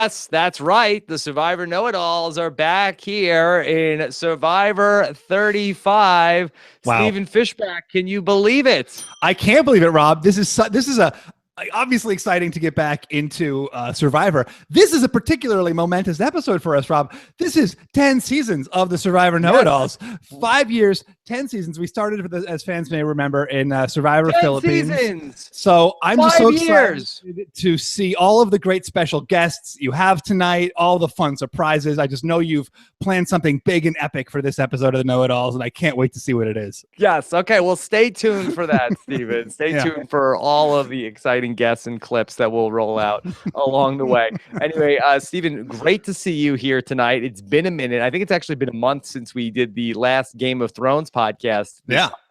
Yes, that's right. The Survivor Know-It-Alls are back here in Survivor 35. Wow. Stephen Fishbach, can you believe it? I can't believe it, Rob. This is a obviously exciting to get back into Survivor. This is a particularly momentous episode for us, Rob. This is 10 seasons of the Survivor Know-It-Alls. 5 years, 10 seasons. We started with, as fans may remember, in Survivor 10 Philippines. seasons. So I'm just so 5 years. excited to see all of the great special guests you have tonight, all the fun surprises. I just know you've planned something big and epic for this episode of the Know-It-Alls, and I can't wait to see what it is. Yes. Okay. Well, stay tuned for that, Stephen. Stay tuned for all of the exciting guests and clips that will roll out along the way. Anyway, Stephen, great to see you here tonight. It's been a minute. I think it's actually been a month since we did the last Game of Thrones podcast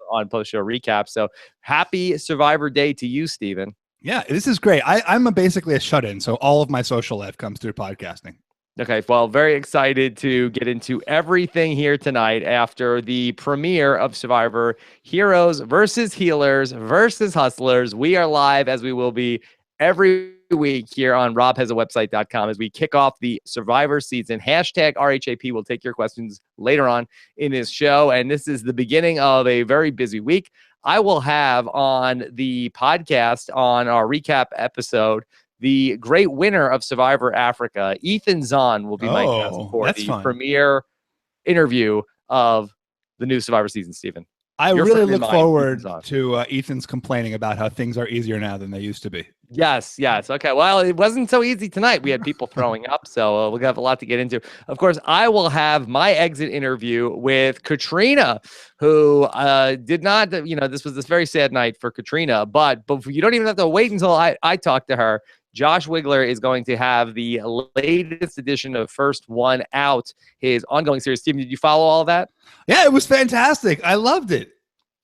on post-show recap. So happy Survivor Day to you, Stephen. Yeah, this is great. I'm basically a shut-in, so all of my social life comes through podcasting. Okay, well, very excited to get into everything here tonight after the premiere of Survivor Heroes versus Healers versus Hustlers. We are live, as we will be every week here on RHAP as we kick off the Survivor season. Hashtag RHAP. We'll take your questions later on in this show, and this is the beginning of a very busy week. I will have on the podcast on our recap episode the great winner of Survivor Africa, Ethan Zahn, will be my guest for the premiere interview of the new Survivor season, Stephen. I really look forward to Ethan's complaining about how things are easier now than they used to be. Yes. Okay. Well, it wasn't so easy tonight. We had people throwing up, so we'll have a lot to get into. Of course, I will have my exit interview with Katrina, who did not, this was this very sad night for Katrina, but you don't even have to wait until I talk to her. Josh Wigler is going to have the latest edition of First One Out, his ongoing series. Stephen, did you follow all of that? Yeah, it was fantastic. I loved it.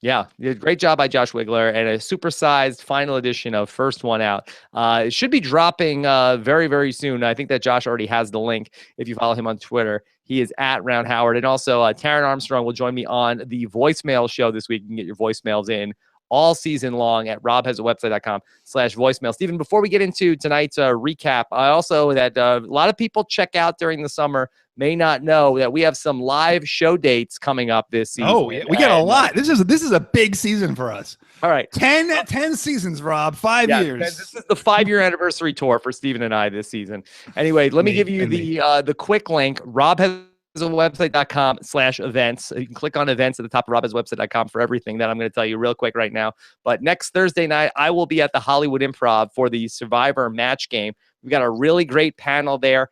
Yeah, great job by Josh Wigler, and a supersized final edition of First One Out. It should be dropping very, very soon. I think that Josh already has the link if you follow him on Twitter. He is at Round Howard. And also, Taryn Armstrong will join me on the voicemail show this week. You can get your voicemails in all season long at robhasawebsite.com/voicemail. Stephen, before we get into tonight's recap, I also that a lot of people check out during the summer may not know that we have some live show dates coming up this season. Oh, yeah, we get a lot. This is a big season for us. All right. 10 seasons, Rob. 5 years. This is the 5-year anniversary tour for Stephen and I this season. Anyway, let me give you the quick link. robhasawebsite.com/events. You can click on events at the top of robhasawebsite.com for everything that I'm going to tell you real quick right now. But next Thursday night, I will be at the Hollywood Improv for the Survivor match game. We've got a really great panel there.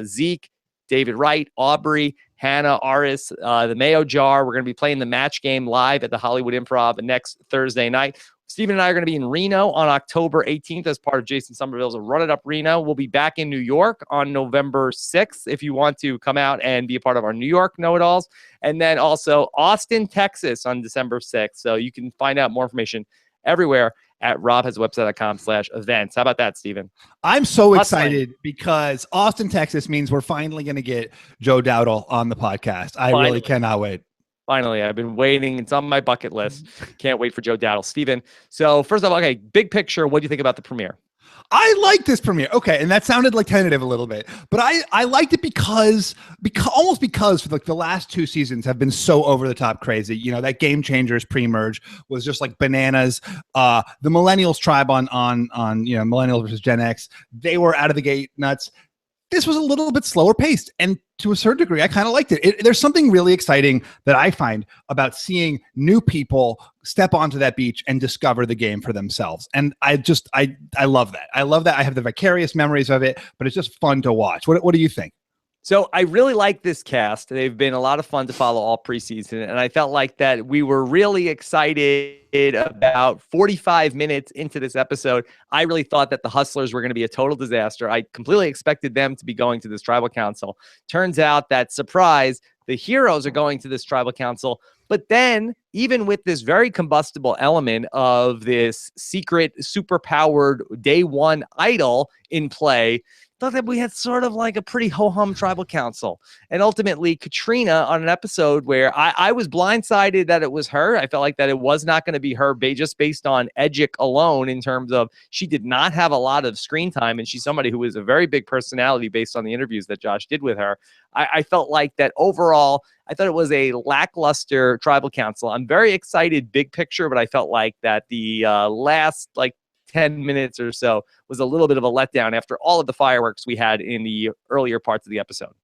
Zeke, David Wright, Aubrey, Hannah, Aris, the Mayo Jar. We're going to be playing the match game live at the Hollywood Improv next Thursday night. Stephen and I are going to be in Reno on October 18th as part of Jason Somerville's Run It Up Reno. We'll be back in New York on November 6th if you want to come out and be a part of our New York Know-It-Alls. And then also Austin, Texas on December 6th. So you can find out more information everywhere at robhasawebsite.com/events. How about that, Stephen? I'm so excited because Austin, Texas means we're finally going to get Joe Dowdle on the podcast. I really cannot wait. Finally, I've been waiting. It's on my bucket list. Can't wait for Joe Dowdle. Stephen, so first of all, okay, big picture, what do you think about the premiere? I like this premiere. Okay, and that sounded like tentative a little bit, but I liked it because for like the last 2 seasons have been so over the top crazy. You know, that Game Changers pre-merge was just like bananas. The Millennials tribe on Millennials versus Gen X, they were out of the gate nuts. This was a little bit slower paced, and to a certain degree, I kind of liked it. There's something really exciting that I find about seeing new people step onto that beach and discover the game for themselves. And I love that. I love that. I have the vicarious memories of it, but it's just fun to watch. What do you think? So I really like this cast. They've been a lot of fun to follow all preseason, and I felt like that we were really excited about 45 minutes into this episode. I really thought that the Hustlers were going to be a total disaster. I completely expected them to be going to this tribal council. Turns out that, surprise, the Heroes are going to this tribal council But then, even with this very combustible element of this secret, super-powered day one idol in play, thought that we had sort of like a pretty ho-hum tribal council. And ultimately, Katrina, on an episode where I was blindsided that it was her, I felt like that it was not going to be her just based on Edgic alone, in terms of she did not have a lot of screen time, and she's somebody who is a very big personality based on the interviews that Josh did with her. I felt like that overall, I thought it was a lackluster tribal council. I'm very excited big picture, but I felt like that the last 10 minutes or so was a little bit of a letdown after all of the fireworks we had in the earlier parts of the episode.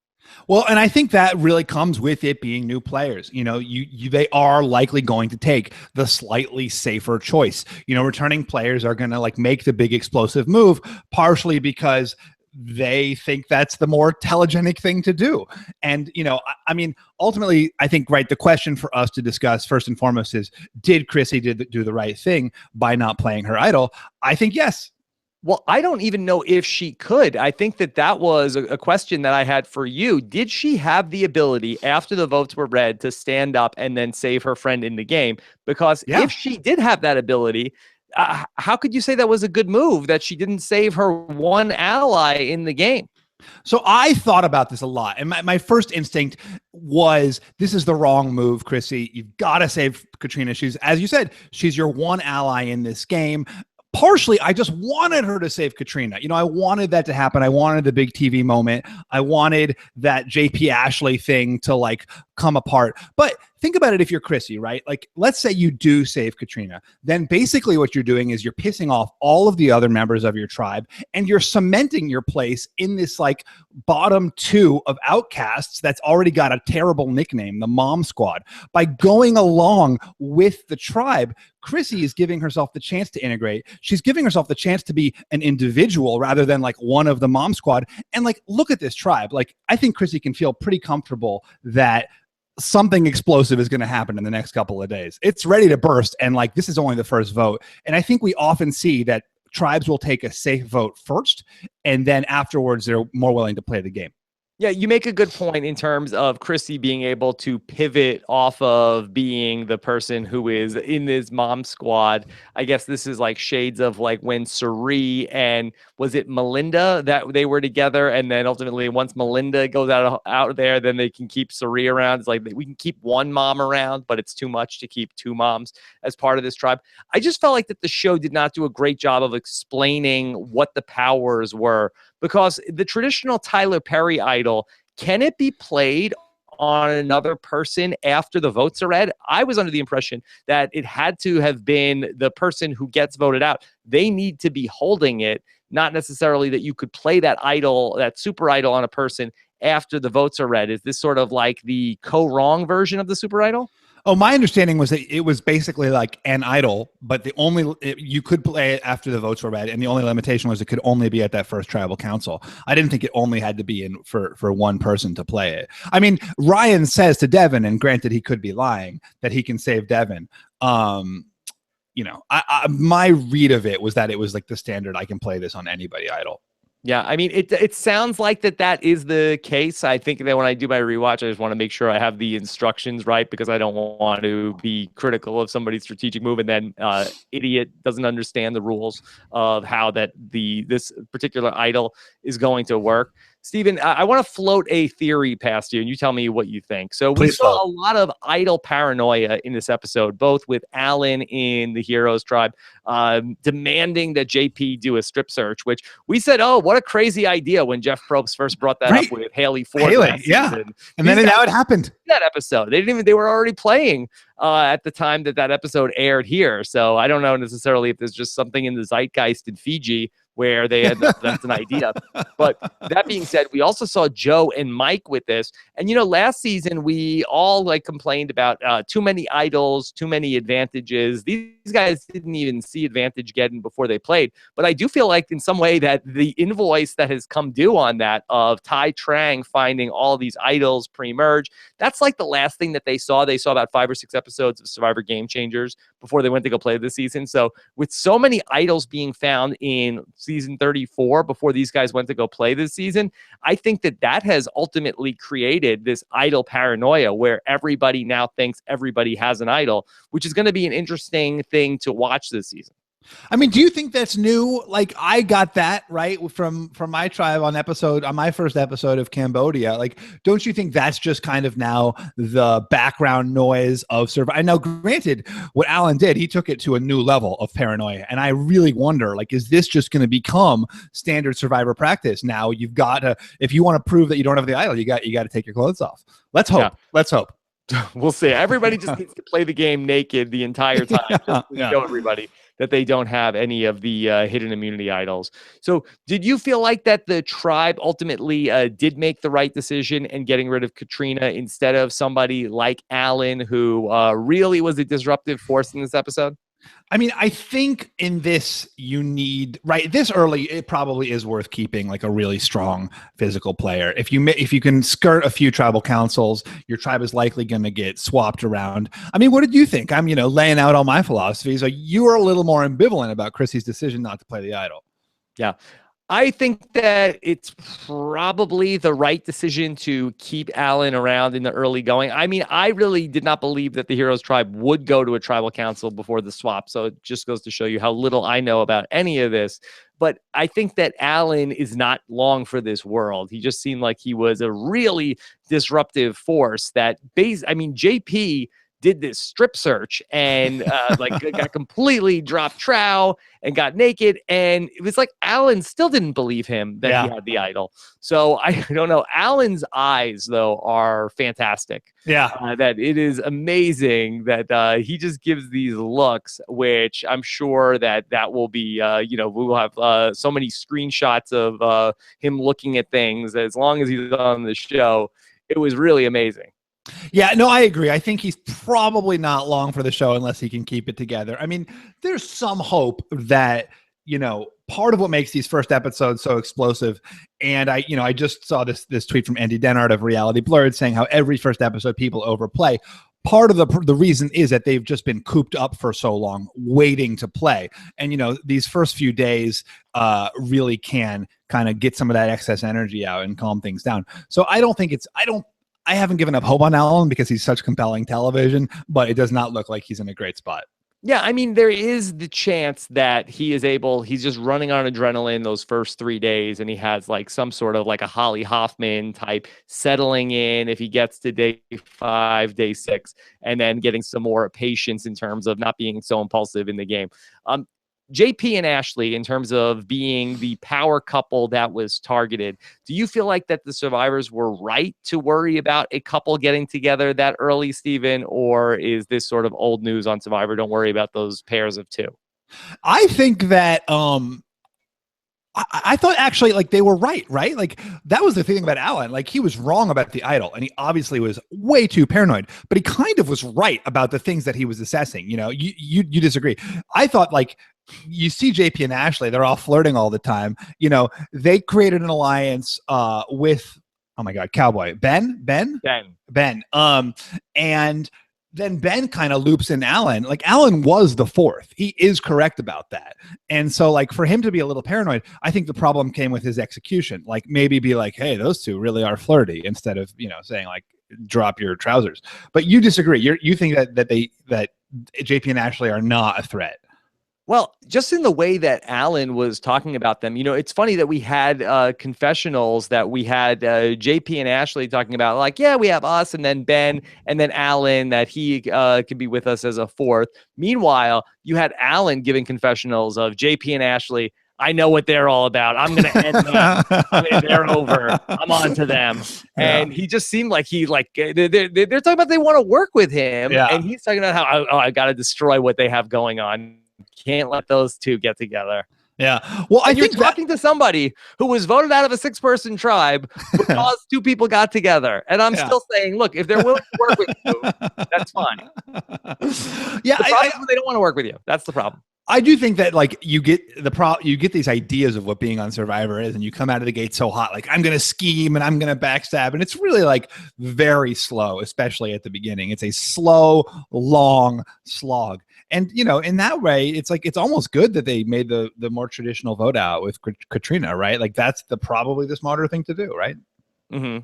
Well, and I think that really comes with it being new players. They are likely going to take the slightly safer choice. Returning players are going to make the big explosive move, partially because they think that's the more telegenic thing to do. And, ultimately, I think, right, the question for us to discuss first and foremost is, did Chrissy do the right thing by not playing her idol? I think yes. Well, I don't even know if she could. I think that was a question that I had for you. Did she have the ability, after the votes were read, to stand up and then save her friend in the game? Because if she did have that ability, how could you say that was a good move, that she didn't save her one ally in the game? So I thought about this a lot, and my first instinct was, this is the wrong move, Chrissy. You've got to save Katrina. She's, as you said, she's your one ally in this game. Partially, I just wanted her to save Katrina. I wanted that to happen. I wanted the big TV moment. I wanted that JP Ashley thing to come apart. But think about it, if you're Chrissy, right? Let's say you do save Katrina. Then basically what you're doing is you're pissing off all of the other members of your tribe, and you're cementing your place in this bottom two of outcasts that's already got a terrible nickname, the Mom Squad. By going along with the tribe, Chrissy is giving herself the chance to integrate. She's giving herself the chance to be an individual rather than one of the Mom Squad. And look at this tribe. I think Chrissy can feel pretty comfortable that something explosive is going to happen in the next couple of days. It's ready to burst. And this is only the first vote. And I think we often see that tribes will take a safe vote first, and then afterwards they're more willing to play the game. Yeah, you make a good point in terms of Chrissy being able to pivot off of being the person who is in this Mom Squad. I guess this is shades of when Suri and, was it Melinda, that they were together, and then ultimately once Melinda goes out there, then they can keep Suri around. It's we can keep one mom around, but it's too much to keep two moms as part of this tribe. I just felt like that the show did not do a great job of explaining what the powers were, because the traditional Tyler Perry idol, can it be played on another person after the votes are read? I was under the impression that it had to have been the person who gets voted out. They need to be holding it, not necessarily that you could play that idol, that super idol, on a person after the votes are read. Is this sort of the co-wrong version of the super idol? Oh, my understanding was that it was basically an idol, but you could play it after the votes were read, and the only limitation was it could only be at that first tribal council. I didn't think it only had to be in for one person to play it. I mean, Ryan says to Devin, and granted he could be lying, that he can save Devin. My read of it was that it was the standard, I can play this on anybody idol. Yeah, I mean, it sounds like that is the case. I think that when I do my rewatch, I just want to make sure I have the instructions right, because I don't want to be critical of somebody's strategic move and then idiot doesn't understand the rules of how this particular idol is going to work. Stephen, I want to float a theory past you, and you tell me what you think. So we saw a lot of idol paranoia in this episode, both with Alan in the Heroes tribe demanding that JP do a strip search, which we said, oh, what a crazy idea when Jeff Probst first brought that up with Haley Ford. Yeah. And then now it happened. That episode, they were already playing at the time that episode aired here. So I don't know necessarily if there's just something in the zeitgeist in Fiji where they had that's an idea. But that being said, we also saw Joe and Mike with this. And, last season, we all complained about too many idols, too many advantages. These guys didn't even see advantage getting before they played. But I do feel like in some way that the invoice that has come due on that of Tai Trang finding all these idols pre-merge, that's the last thing that they saw. They saw about 5 or 6 episodes of Survivor Game Changers before they went to go play this season. So with so many idols being found in season 34 before these guys went to go play this season. I think that has ultimately created this idol paranoia where everybody now thinks everybody has an idol, which is going to be an interesting thing to watch this season. I mean, do you think that's new? Like, I got that right from my tribe on my first episode of Cambodia. Like, don't you think that's just kind of now the background noise of Survivor? I know, granted, what Alan did, he took it to a new level of paranoia, and I really wonder, like, is this just going to become standard Survivor practice? Now you've got to, if you want to prove that you don't have the idol, you got to take your clothes off. Let's hope. Yeah. Let's hope. We'll see. Everybody just needs to play the game naked the entire time. Just to show everybody that they don't have any of the hidden immunity idols. So did you feel like that the tribe ultimately did make the right decision in getting rid of Katrina instead of somebody like Alan, who really was a disruptive force in this episode? I mean, I think in this, you need, right, this early, it probably is worth keeping like a really strong physical player. If you can skirt a few tribal councils, your tribe is likely going to get swapped around. I mean, what did you think? I'm, laying out all my philosophies. So you were a little more ambivalent about Chrissy's decision not to play the idol. Yeah. I think that it's probably the right decision to keep Alan around in the early going. I mean, I really did not believe that the Heroes tribe would go to a tribal council before the swap. So it just goes to show you how little I know about any of this. But I think that Alan is not long for this world. He just seemed like he was a really disruptive force that JP did this strip search and got completely dropped trow and got naked. And it was like Alan still didn't believe him that he had the idol. So I don't know. Alan's eyes, though, are fantastic. Yeah. That it is amazing that he just gives these looks, which I'm sure that will be, we will have so many screenshots of him looking at things as long as he's on the show. It was really amazing. Yeah, no, I agree. I think he's probably not long for the show unless he can keep it together. I mean, there's some hope that, part of what makes these first episodes so explosive. And I just saw this tweet from Andy Dennard of Reality Blurred saying how every first episode people overplay. Part of the reason is that they've just been cooped up for so long waiting to play. And, these first few days really can kind of get some of that excess energy out and calm things down. So I haven't given up hope on Alan because he's such compelling television, but it does not look like he's in a great spot. Yeah, I mean, there is the chance that he's just running on adrenaline those first 3 days, and he has like some sort of like a Holly Hoffman type settling in if he gets to day 5, day 6, and then getting some more patience in terms of not being so impulsive in the game. JP and Ashley, in terms of being the power couple that was targeted, do you feel like that the survivors were right to worry about a couple getting together that early, Stephen? Or is this sort of old news on Survivor? Don't worry about those pairs of two. I think that I thought actually like they were right? Like that was the thing about Alan. Like he was wrong about the idol and he obviously was way too paranoid, but he kind of was right about the things that he was assessing. You disagree. I thought like, you see JP and Ashley, they're all flirting all the time. They created an alliance with, oh my God, Cowboy. Ben. And then Ben kind of loops in Alan. Like Alan was the fourth. He is correct about that. And so like for him to be a little paranoid, I think the problem came with his execution. Like maybe be like, hey, those two really are flirty instead of, saying like, drop your trousers. But you disagree. You think that JP and Ashley are not a threat. Well, just in the way that Alan was talking about them, it's funny that we had confessionals that we had JP and Ashley talking about like, yeah, we have us and then Ben and then Alan that he could be with us as a fourth. Meanwhile, you had Alan giving confessionals of JP and Ashley. I know what they're all about. I'm going to end them. They're over. I'm on to them. Yeah. And he just seemed like they're talking about they want to work with him. Yeah. And he's talking about how, I got to destroy what they have going on. Can't let those two get together. Yeah. Well, I think you're talking to somebody who was voted out of a 6-person tribe because 2 people got together. And I'm still saying, look, if they're willing to work with you, that's fine. Yeah. The problem is they don't want to work with you. That's the problem. I do think that like you get these ideas of what being on Survivor is, and you come out of the gate so hot, like I'm gonna scheme and I'm gonna backstab, and it's really like very slow, especially at the beginning. It's a slow, long slog, and in that way, it's like it's almost good that they made the more traditional vote out with Katrina, right? Like that's probably the smarter thing to do, right?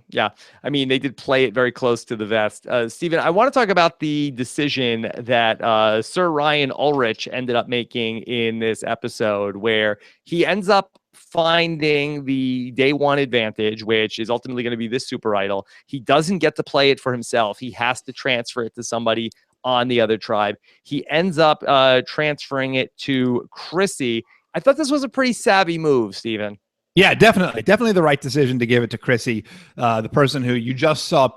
Yeah. I mean, they did play it very close to the vest. Stephen, I want to talk about the decision that Sir Ryan Ulrich ended up making in this episode, where he ends up finding the day one advantage, which is ultimately going to be this super idol. He doesn't get to play it for himself. He has to transfer it to somebody on the other tribe. He ends up transferring it to Chrissy. I thought this was a pretty savvy move, Stephen. Yeah, definitely the right decision to give it to Chrissy, the person who you just saw,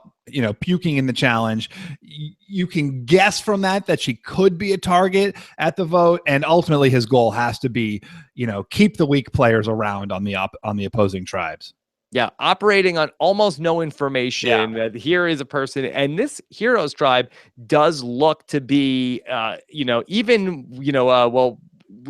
puking in the challenge. You can guess from that she could be a target at the vote, and ultimately his goal has to be, keep the weak players around on the opposing tribes. Yeah, operating on almost no information. That here is a person, and this heroes tribe does look to be, well,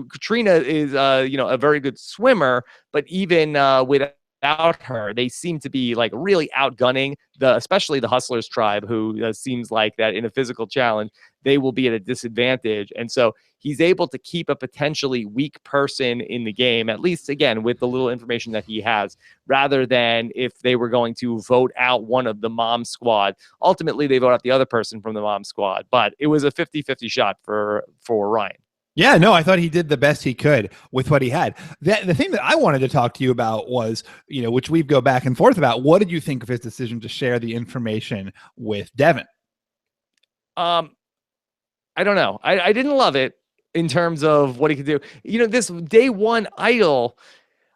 Katrina is, a very good swimmer, but even without her, they seem to be like really outgunning especially the Hustlers tribe, who seems like that in a physical challenge, they will be at a disadvantage. And so he's able to keep a potentially weak person in the game, at least again, with the little information that he has, rather than if they were going to vote out one of the mom squad. Ultimately, they vote out the other person from the mom squad, but it was a 50-50 shot for Ryan. Yeah, no, I thought he did the best he could with what he had. The thing that I wanted to talk to you about was, which we go back and forth about. What did you think of his decision to share the information with Devin? I don't know. I didn't love it in terms of what he could do. This day one idol,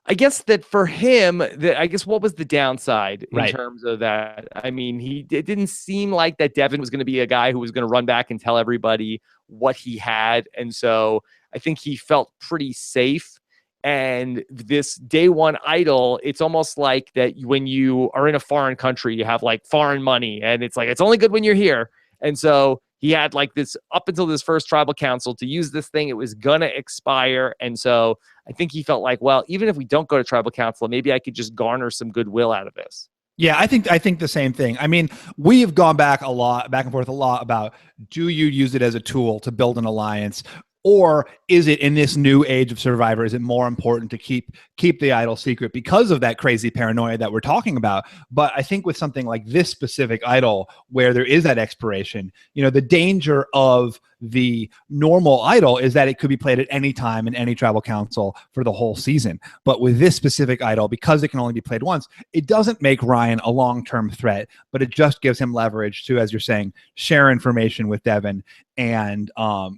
I guess that for him, what was the downside in terms of that? I mean, it didn't seem like that Devin was going to be a guy who was going to run back and tell everybody what he had. And so I think he felt pretty safe. And this day one idol, it's almost like that when you are in a foreign country, you have like foreign money, and it's like, it's only good when you're here. And so he had like this up until this first tribal council to use this thing. It was going to expire. And so I think he felt like, well, even if we don't go to tribal council, maybe I could just garner some goodwill out of this. Yeah, I think the same thing. I mean, we have gone back and forth a lot about, do you use it as a tool to build an alliance? Or is it, in this new age of Survivor, is it more important to keep the idol secret because of that crazy paranoia that we're talking about? But I think with something like this specific idol, where there is that expiration, the danger of the normal idol is that it could be played at any time in any tribal council for the whole season. But with this specific idol, because it can only be played once, it doesn't make Ryan a long-term threat, but it just gives him leverage to, as you're saying, share information with Devin and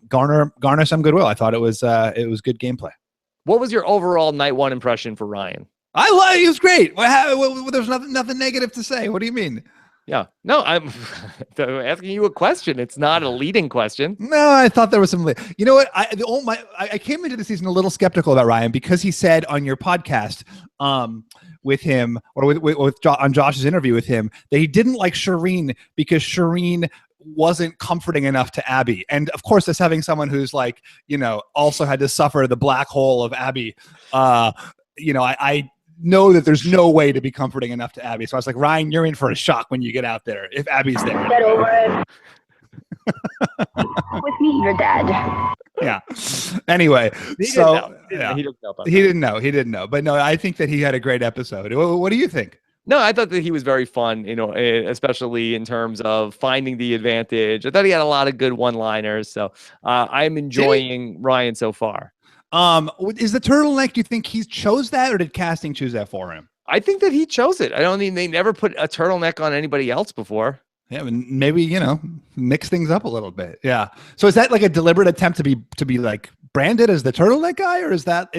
garner some goodwill. I thought it was good gameplay. What was your overall night one impression for Ryan? It was great. There's nothing negative to say. What do you mean? Yeah. No, I'm asking you a question. It's not a leading question. No, I thought there was some. You know what? I came into the season a little skeptical about Ryan because he said on your podcast with him, or on Josh's interview with him, that he didn't like Shireen because Shireen wasn't comforting enough to Abby. And of course, as having someone who's like, also had to suffer the black hole of Abby, I know that there's no way to be comforting enough to Abby. So I was like, Ryan, you're in for a shock when you get out there if Abby's there. Get over it. With me, your dad. Yeah. Anyway, he didn't know. But no, I think that he had a great episode. What do you think? No, I thought that he was very fun, especially in terms of finding the advantage. I thought he had a lot of good one-liners. So I'm enjoying Ryan so far. Is the turtleneck, do you think he chose that, or did casting choose that for him? I think that he chose it. I don't think they never put a turtleneck on anybody else before. Yeah, maybe, mix things up a little bit. Yeah. So is that like a deliberate attempt to be like branded as the turtleneck guy, or is that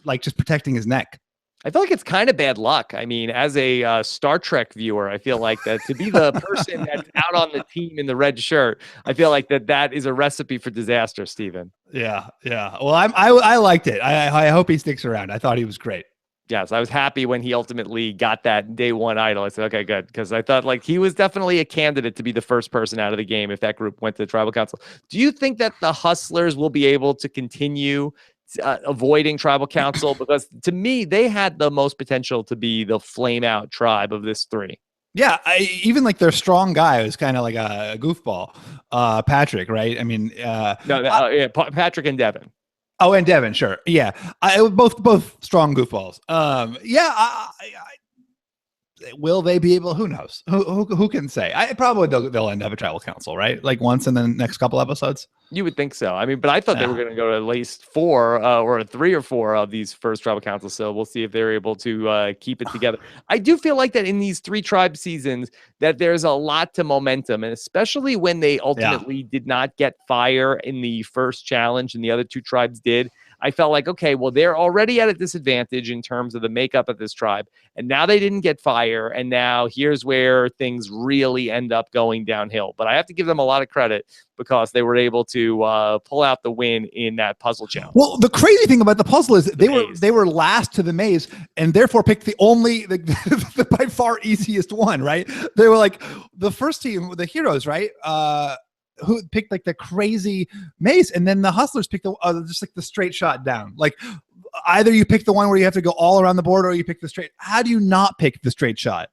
like just protecting his neck? I feel like it's kind of bad luck. I mean, as a Star Trek viewer, I feel like that to be the person that's out on the team in the red shirt, I feel like that is a recipe for disaster, Stephen. Yeah. Well, I liked it. I hope he sticks around. I thought he was great. Yes, I was happy when he ultimately got that day one idol. I said, okay, good. Because I thought like he was definitely a candidate to be the first person out of the game if that group went to the tribal council. Do you think that the Hustlers will be able to continue avoiding tribal council? Because to me, they had the most potential to be the flame out tribe of this three. Yeah, even like their strong guy was kind of like a goofball, Patrick, right? I mean, Yeah, Patrick and Devin. Oh, and Devin, sure, yeah, both strong goofballs. Yeah, will they be able? Who knows? Who can say? I probably they'll end up a tribal council, right? Like once in the next couple episodes. You would think so. I mean, but I thought they were going to go to at least 4 or 3 or 4 of these first tribal councils. So we'll see if they're able to keep it together. I do feel like that in these 3 tribe seasons that there's a lot to momentum, and especially when they ultimately did not get fire in the first challenge and the other 2 tribes did. I felt like, okay, well, they're already at a disadvantage in terms of the makeup of this tribe. And now they didn't get fire. And now here's where things really end up going downhill. But I have to give them a lot of credit because they were able to pull out the win in that puzzle challenge. Well, the crazy thing about the puzzle is they were last to the maze and therefore picked the by far easiest one, right? They were like the first team, the heroes, right? Who picked like the crazy maze, and then the Hustlers picked just like the straight shot down. Like either you pick the one where you have to go all around the board, or you pick the straight. How do you not pick the straight shot?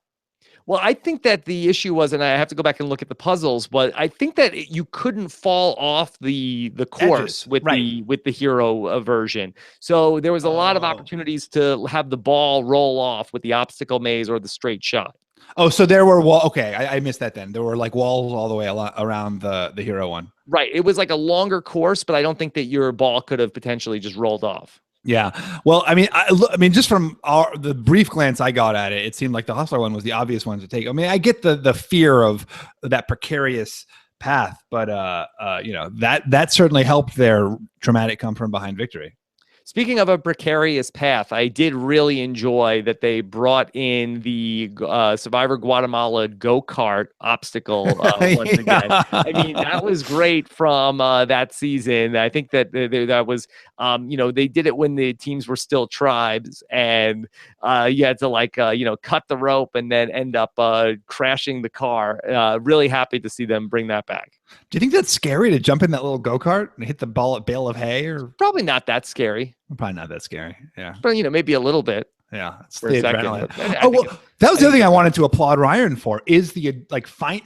Well, I think that the issue was, and I have to go back and look at the puzzles, but I think that you couldn't fall off the course with the hero version. So there was a lot of opportunities to have the ball roll off with the obstacle maze or the straight shot. Oh, so there were okay. I missed that then. There were like walls all the way around the hero one. Right. It was like a longer course, but I don't think that your ball could have potentially just rolled off. Yeah. Well, I mean, just from the brief glance I got at it, it seemed like the Hustler one was the obvious one to take. I mean, I get the fear of that precarious path, but that certainly helped their dramatic come from behind victory. Speaking of a precarious path, I did really enjoy that they brought in the Survivor Guatemala go-kart obstacle once again. I mean, that was great from that season. I think that that was, they did it when the teams were still tribes, and you had to cut the rope and then end up crashing the car. Really happy to see them bring that back. Do you think that's scary to jump in that little go-kart and hit the bale of hay? Or probably not that scary. Probably not that scary. Yeah. But maybe a little bit. Yeah. It's the adrenaline. That was the other thing I wanted to applaud Ryan for is the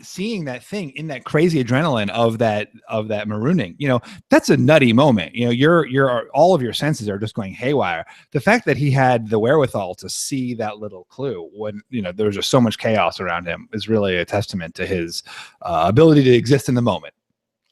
seeing that thing in that crazy adrenaline of that marooning. That's a nutty moment. You're all of your senses are just going haywire. The fact that he had the wherewithal to see that little clue when there was just so much chaos around him is really a testament to his ability to exist in the moment.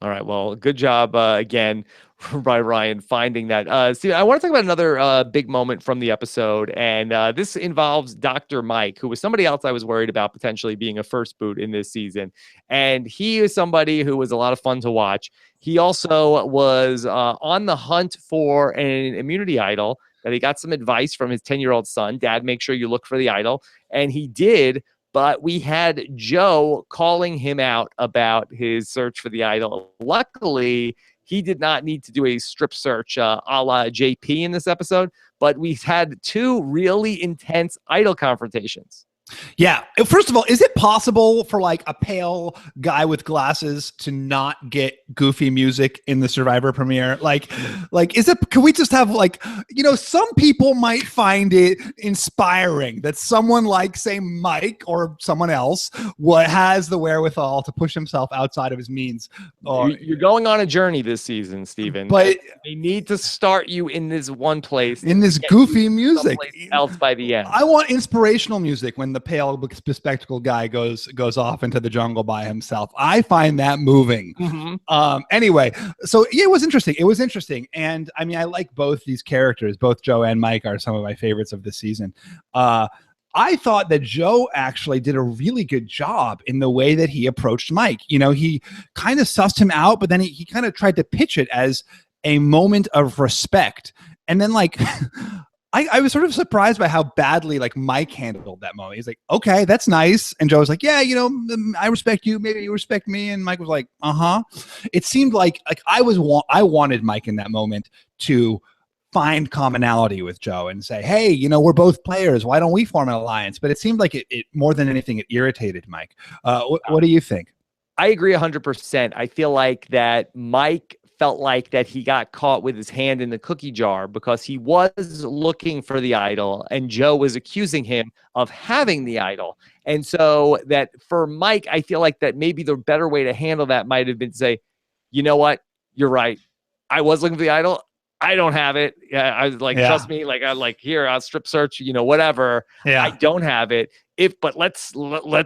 All right. Well, good job again by Ryan finding that. See, I want to talk about another big moment from the episode, and this involves Dr. Mike, who was somebody else I was worried about potentially being a first boot in this season. And he is somebody who was a lot of fun to watch. He also was on the hunt for an immunity idol that he got some advice from his 10-year-old son. Dad, make sure you look for the idol. And he did. But we had Joe calling him out about his search for the idol. Luckily, he did not need to do a strip search a la JP in this episode, but we had 2 really intense idol confrontations. Yeah. First of all, is it possible for like a pale guy with glasses to not get goofy music in the Survivor premiere? Like, can we just have some people might find it inspiring that someone like, say, Mike or someone else has the wherewithal to push himself outside of his means. You're going on a journey this season, Stephen. But they need to start you in this one place. In this goofy music. Else by the end. I want inspirational music when the pale bespectacled guy goes off into the jungle by himself. I find that moving. Mm-hmm. Anyway, so yeah, it was interesting. And I mean, I like both these characters. Both Joe and Mike are some of my favorites of the season. I thought that Joe actually did a really good job in the way that he approached Mike. He kind of sussed him out, but then he kind of tried to pitch it as a moment of respect. And then I was sort of surprised by how badly Mike handled that moment. He's like, okay, that's nice. And Joe was like, yeah, I respect you. Maybe you respect me. And Mike was like, uh-huh. It seemed like I wanted Mike in that moment to find commonality with Joe and say, hey, you know, we're both players. Why don't we form an alliance? But it seemed like it more than anything, it irritated Mike. What do you think? I agree 100%. I feel like that Mike felt like that he got caught with his hand in the cookie jar because he was looking for the idol and Joe was accusing him of having the idol. And so that for Mike, I feel like that maybe the better way to handle that might have been to say, you know what? You're right. I was looking for the idol. I don't have it. Yeah, I was like, trust me. Like, I'm like, here, I'll strip search, you know, whatever. Yeah. I don't have it. But let's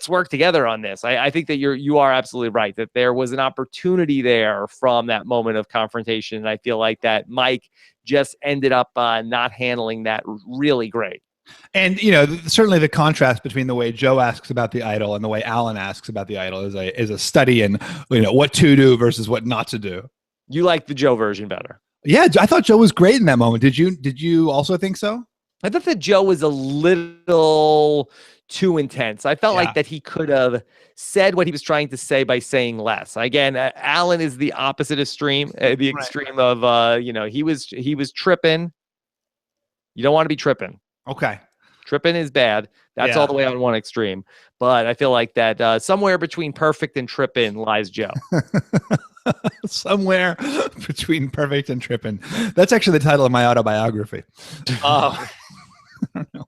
work together on this. I think that you are absolutely right that there was an opportunity there from that moment of confrontation. And I feel like that Mike just ended up not handling that really great. And, you know, certainly the contrast between the way Joe asks about the idol and the way Alan asks about the idol is a study in, you know, what to do versus what not to do. You like the Joe version better. Yeah, I thought Joe was great in that moment. Did you also think so? I thought that Joe was a little too intense. I felt like that he could have said what he was trying to say by saying less. Again, Alan is the opposite extreme, the extreme of you know, he was tripping. You don't want to be tripping. Okay. Tripping is bad. That's all the way on one extreme. But I feel like that somewhere between perfect and tripping lies Joe. Somewhere between perfect and tripping. That's actually the title of my autobiography. I don't know.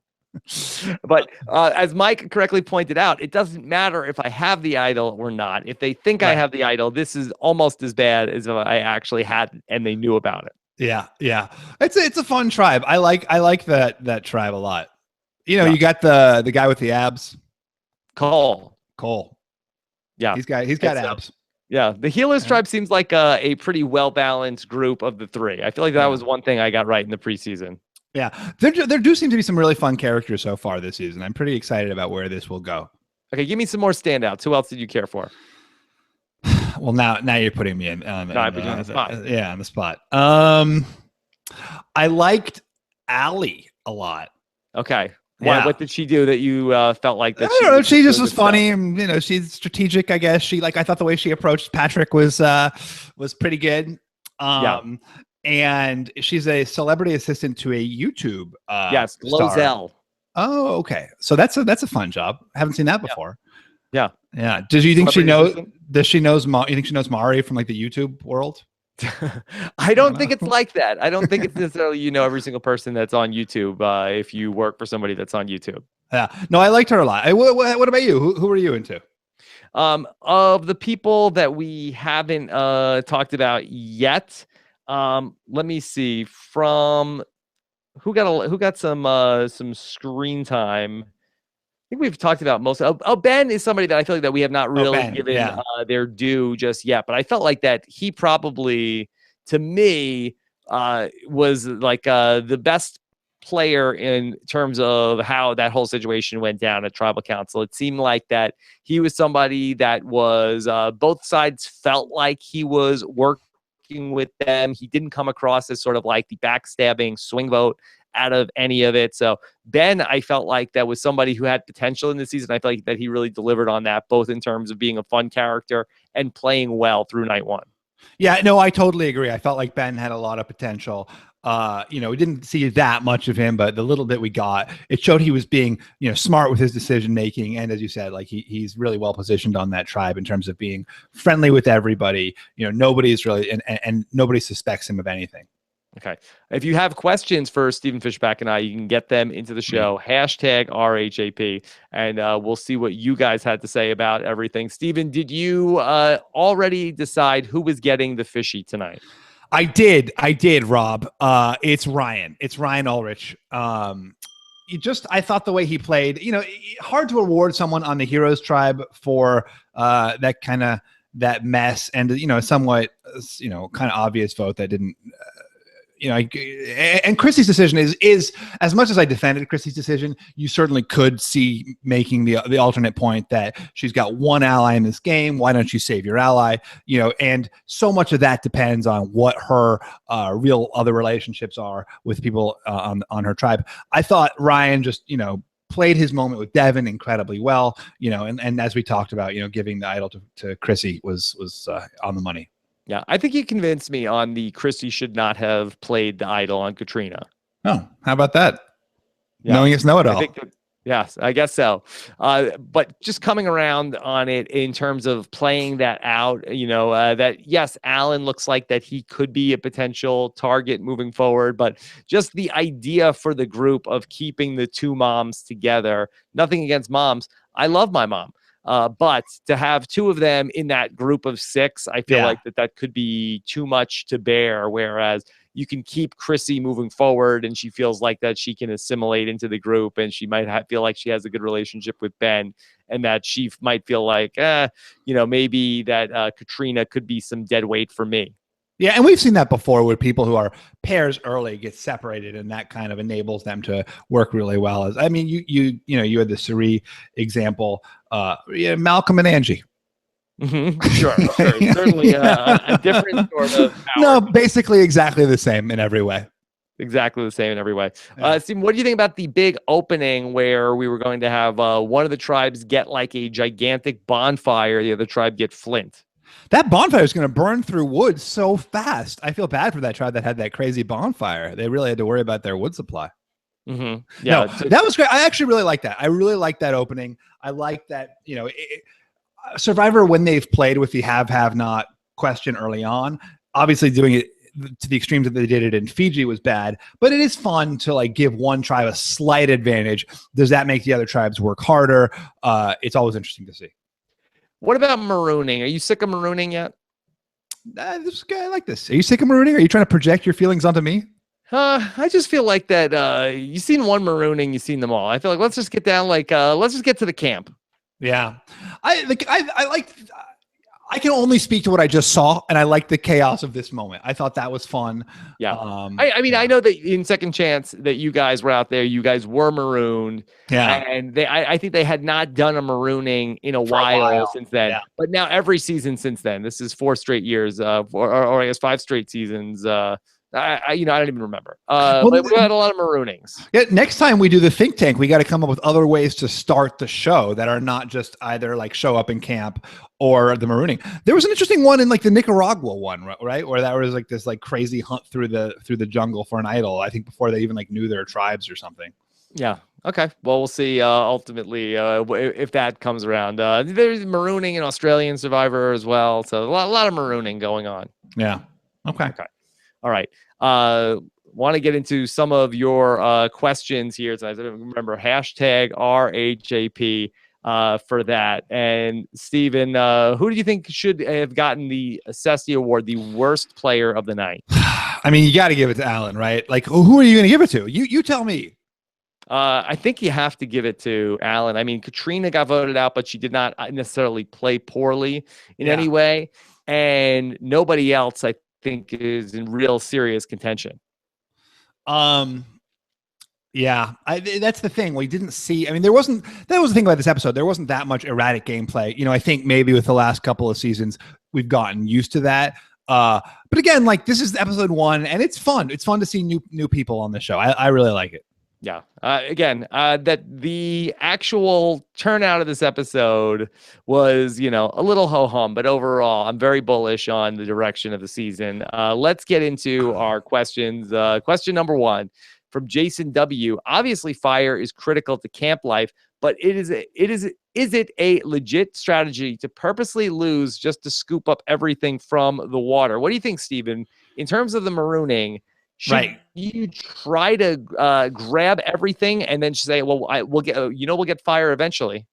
But as Mike correctly pointed out, it doesn't matter if I have the idol or not. If they think I have the idol, this is almost as bad as if I actually had it and they knew about it. Yeah, yeah. It's a fun tribe. I like that tribe a lot. You know, you got the guy with the abs. Cole. Yeah. He's got abs. Yeah, the Healers tribe seems like a pretty well-balanced group of the three. I feel like that was one thing I got right in the preseason. Yeah, there do seem to be some really fun characters so far this season. I'm pretty excited about where this will go. Okay, give me some more standouts. Who else did you care for? Well, now you're putting me in. On the spot. Yeah, on the spot. I liked Allie a lot. Okay. Why, what did she do that you felt like that? I don't know. She just was funny. And, you know, she's strategic, I guess. I thought the way she approached Patrick was pretty good. And she's a celebrity assistant to a YouTube yes, Lozelle. Oh, okay. So that's a fun job. Haven't seen that before. Yeah. Yeah. Does you think she knows? Does she knows? You think she knows Mari from like the YouTube world? I don't think it's like that. I don't think it's necessarily you know every single person that's on YouTube if you work for somebody that's on YouTube. Yeah. No, I liked her a lot. What about you? Who are you into? Of the people that we haven't talked about yet, let me see from who got some screen time. I think we've talked about most. Ben is somebody that I feel like that we have not really given their due just yet. But I felt like that he probably, to me, was like the best player in terms of how that whole situation went down at Tribal Council. It seemed like that he was somebody that was both sides felt like he was working with them. He didn't come across as sort of like the backstabbing swing vote out of any of it. So Ben, I felt like that was somebody who had potential in the season. I felt like that he really delivered on that, both in terms of being a fun character and playing well through night one. Yeah, no, I totally agree. I felt like Ben had a lot of potential. You know, we didn't see that much of him, but the little bit we got, it showed he was being, you know, smart with his decision making. And as you said, like he's really well positioned on that tribe in terms of being friendly with everybody. You know, nobody's really and nobody suspects him of anything. Okay. If you have questions for Stephen Fishbach and I, you can get them into the show, hashtag RHAP, and we'll see what you guys had to say about everything. Stephen, did you already decide who was getting the fishy tonight? I did, Rob. It's Ryan. It's Ryan Ulrich. I thought the way he played, you know, hard to reward someone on the Heroes tribe for that mess and, you know, somewhat, you know, kind of obvious vote that didn't, you know, and Chrissy's decision is as much as I defended Chrissy's decision, you certainly could see making the alternate point that she's got one ally in this game. Why don't you save your ally? You know, and so much of that depends on what her real other relationships are with people on her tribe. I thought Ryan just, you know, played his moment with Devin incredibly well, you know, and as we talked about, you know, giving the idol to Chrissy was on the money. Yeah, I think you convinced me on the Chrissy should not have played the idol on Katrina. Oh, how about that? Yeah, Knowing it's know-it-all. I think yes, I guess so. But just coming around on it in terms of playing that out, that yes, Alan looks like that he could be a potential target moving forward, but just the idea for the group of keeping the two moms together, nothing against moms. I love my mom. But to have two of them in that group of six, I feel like that could be too much to bear. Whereas you can keep Chrissy moving forward and she feels like that she can assimilate into the group and she might feel like she has a good relationship with Ben and that she might feel like, maybe that Katrina could be some dead weight for me. Yeah, and we've seen that before where people who are pairs early get separated, and that kind of enables them to work really well. As I mean, you had the Suri example, Malcolm and Angie. Mm-hmm. Sure. Certainly a different sort of power. No, basically exactly the same in every way. Exactly the same in every way. Steve, what do you think about the big opening where we were going to have one of the tribes get like a gigantic bonfire, the other tribe get flint? That bonfire is going to burn through wood so fast. I feel bad for that tribe that had that crazy bonfire. They really had to worry about their wood supply. Mm-hmm. Yeah, no, that was great. I actually really like that. I really like that opening. I like that, Survivor, when they've played with the have not question early on, obviously doing it to the extremes that they did it in Fiji was bad, but it is fun to like give one tribe a slight advantage. Does that make the other tribes work harder? It's always interesting to see. What about marooning? Are you sick of marooning yet? This guy, I like this. Are you sick of marooning? Are you trying to project your feelings onto me? I just feel like that you've seen one marooning, you've seen them all. I feel like let's just get down, let's just get to the camp. Yeah. I can only speak to what I just saw, and I like the chaos of this moment. I thought that was fun. Yeah. I know that in Second Chance that you guys were out there, you guys were marooned. Yeah. And I think they had not done a marooning in a while since then. Yeah. But now every season since then, this is 4 straight years, or I guess 5 straight seasons. I don't even remember. But we had a lot of maroonings. Yeah, next time we do the think tank, we got to come up with other ways to start the show that are not just either like show up in camp or the marooning. There was an interesting one in like the Nicaragua one, right? Where that was like this like crazy hunt through the jungle for an idol. I think before they even like knew their tribes or something. Yeah. Okay. Well, we'll see ultimately if that comes around. There's marooning in Australian Survivor as well. So a lot of marooning going on. Yeah. Okay. All right. Want to get into some of your questions here. So I remember hashtag RHAP for that. And Stephen, who do you think should have gotten the Cesternino Award, the worst player of the night? I mean, you got to give it to Alan, right? Like, who are you going to give it to? You tell me. I think you have to give it to Alan. I mean, Katrina got voted out, but she did not necessarily play poorly in any way. And nobody else, I think, is in real serious contention. Yeah, that's the thing. We didn't see. I mean, that was the thing about this episode. There wasn't that much erratic gameplay. I think maybe with the last couple of seasons, we've gotten used to that. But again, like this is episode 1, and it's fun. It's fun to see new people on the show. I really like it. Yeah. Again, that the actual turnout of this episode was, a little ho-hum, but overall, I'm very bullish on the direction of the season. Let's get into our questions. Question number 1 from Jason W. Obviously, fire is critical to camp life, but is it a legit strategy to purposely lose just to scoop up everything from the water? What do you think, Stephen, in terms of the marooning? Should you try to grab everything and then say, well, we'll get fire eventually?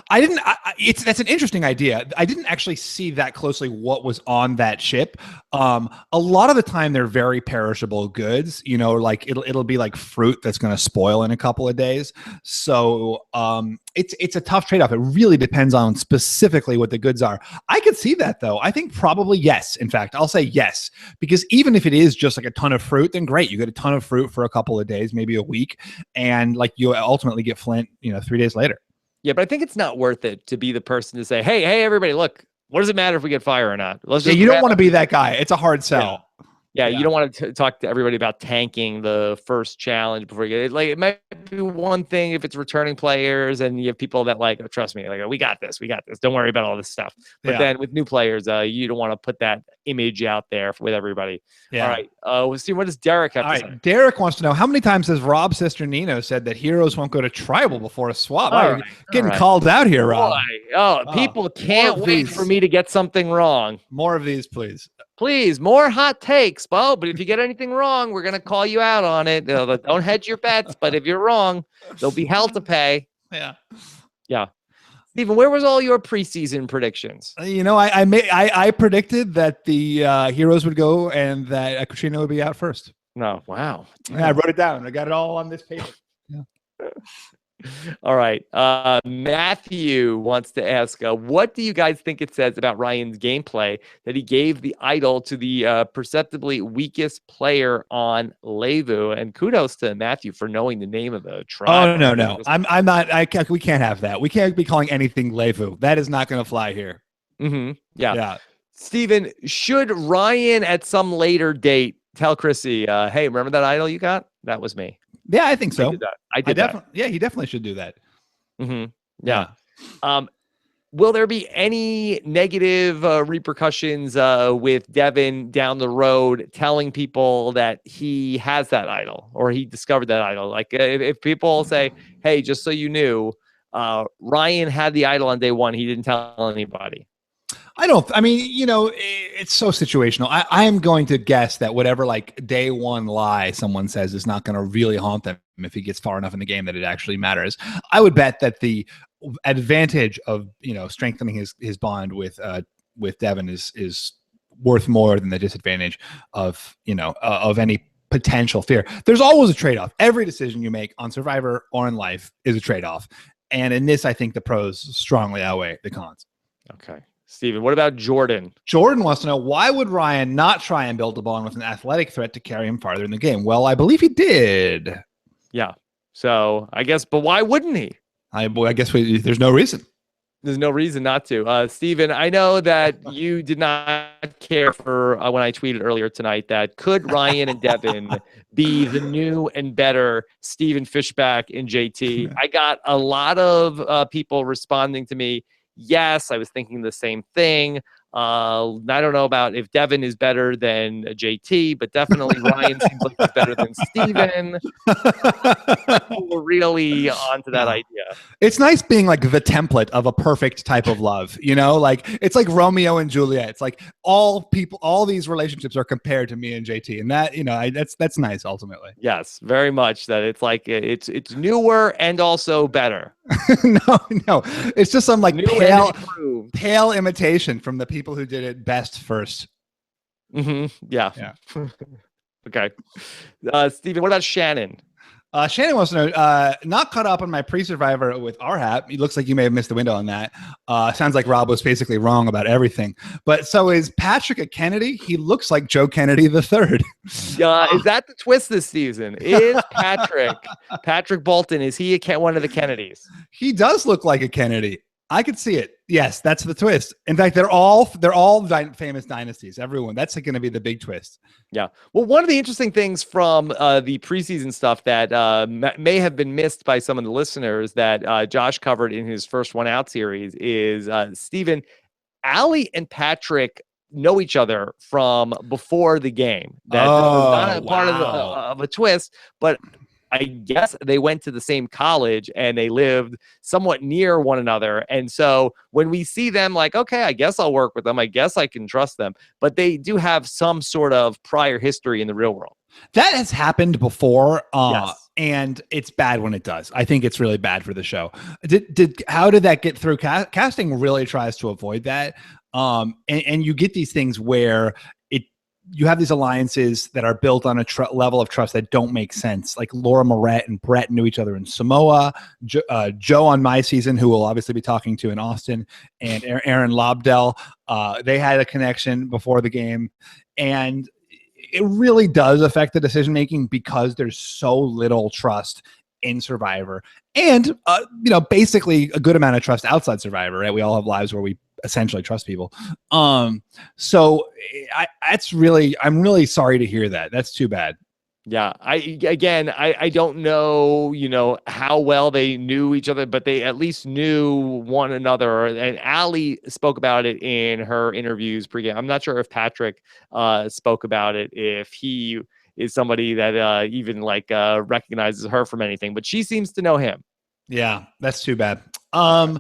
That's an interesting idea. I didn't actually see that closely what was on that ship. A lot of the time they're very perishable goods, like it'll be like fruit that's going to spoil in a couple of days. So it's a tough trade-off. It really depends on specifically what the goods are. I could see that though. I think probably yes. In fact, I'll say yes, because even if it is just like a ton of fruit, then great. You get a ton of fruit for a couple of days, maybe a week. And like you ultimately get flint, 3 days later. Yeah, but I think it's not worth it to be the person to say, hey, everybody, look, what does it matter if we get fire or not? You don't want to be that guy. It's a hard sell. Yeah, you don't want to talk to everybody about tanking the first challenge before you get it. Like, it might be one thing if it's returning players and you have people that like, oh, trust me, like, we got this. Don't worry about all this stuff. But then with new players, you don't want to put that image out there with everybody. Yeah. All right. We'll see. What does Derek have to say? Derek wants to know, how many times has Rob Cesternino said that heroes won't go to tribal before a swap? All Getting called out here, Rob. People can't wait for me to get something wrong. More of these, please. Please, more hot takes, Bo. But if you get anything wrong, we're going to call you out on it. Don't hedge your bets, but if you're wrong, there'll be hell to pay. Yeah. Stephen, where was all your preseason predictions? I predicted that the heroes would go and that Katrina would be out first. No, wow. Yeah, I wrote it down. I got it all on this paper. Yeah. All right. Matthew wants to ask, what do you guys think it says about Ryan's gameplay that he gave the idol to the perceptibly weakest player on Levu? And kudos to Matthew for knowing the name of the tribe. Oh, no. I'm not. We can't have that. We can't be calling anything Levu. That is not going to fly here. Mm-hmm. Yeah. Stephen, should Ryan at some later date tell Chrissy, hey, remember that idol you got? That was me. Yeah, I think so. I did that. Yeah, he definitely should do that. Mm-hmm. Yeah. Will there be any negative repercussions with Devin down the road telling people that he has that idol or he discovered that idol? Like if people say, hey, just so you knew, Ryan had the idol on day one. He didn't tell anybody. It's so situational. I am going to guess that whatever like day one lie someone says is not going to really haunt them if he gets far enough in the game that it actually matters. I would bet that the advantage of, strengthening his bond with Devin is worth more than the disadvantage of any potential fear. There's always a trade-off. Every decision you make on Survivor or in life is a trade-off. And in this, I think the pros strongly outweigh the cons. Okay. Stephen, what about Jordan? Jordan wants to know, why would Ryan not try and build a bond with an athletic threat to carry him farther in the game? Well, I believe he did. Yeah. So I guess, but why wouldn't he? I guess there's no reason. There's no reason not to. Stephen, I know that you did not care for when I tweeted earlier tonight that could Ryan and Devin be the new and better Stephen Fishbach and JT? I got a lot of people responding to me. Yes, I was thinking the same thing. I don't know about if Devin is better than JT, but definitely Ryan seems like he's better than Steven. We're really onto that idea. It's nice being like the template of a perfect type of love, like it's like Romeo and Juliet. It's like all these relationships are compared to me and JT, and that, that's nice ultimately. Yes, very much. That it's like it's newer and also better. No, it's just some like pale imitation from the people who did it best first. Mm-hmm. Yeah. Okay. Stephen, what about Shannon? Shannon wants to know, not caught up on my pre-Survivor with RHAP. It looks like you may have missed the window on that. Sounds like Rob was basically wrong about everything. But so is Patrick a Kennedy? He looks like Joe Kennedy III. Is that the twist this season? Is Patrick Bolton, is he one of the Kennedys? He does look like a Kennedy. I could see it. Yes, that's the twist. In fact, they're all famous dynasties. Everyone. That's going to be the big twist. Yeah. Well, one of the interesting things from the preseason stuff that may have been missed by some of the listeners that Josh covered in his first One Out series is Stephen, Allie and Patrick know each other from before the game. That was not a part of a twist, but I guess they went to the same college and they lived somewhat near one another. And so when we see them, like, okay, I guess I'll work with them. I guess I can trust them. But they do have some sort of prior history in the real world. That has happened before. Yes. And it's bad when it does. I think it's really bad for the show. How did that get through? Casting really tries to avoid that. And you get these things where you have these alliances that are built on a level of trust that don't make sense. Like Laura Moret and Brett knew each other in Samoa. Joe on my season, who we'll obviously be talking to in Austin, and Aaron Lobdell, they had a connection before the game. And it really does affect the decision-making because there's so little trust in Survivor. And, basically a good amount of trust outside Survivor, right? We all have lives where we essentially trust people. So I'm really sorry to hear that. That's too bad. Yeah, I don't know, how well they knew each other, but they at least knew one another. And Allie spoke about it in her interviews pregame. I'm not sure if Patrick spoke about it, if he is somebody that even recognizes her from anything, but she seems to know him. Yeah, that's too bad. So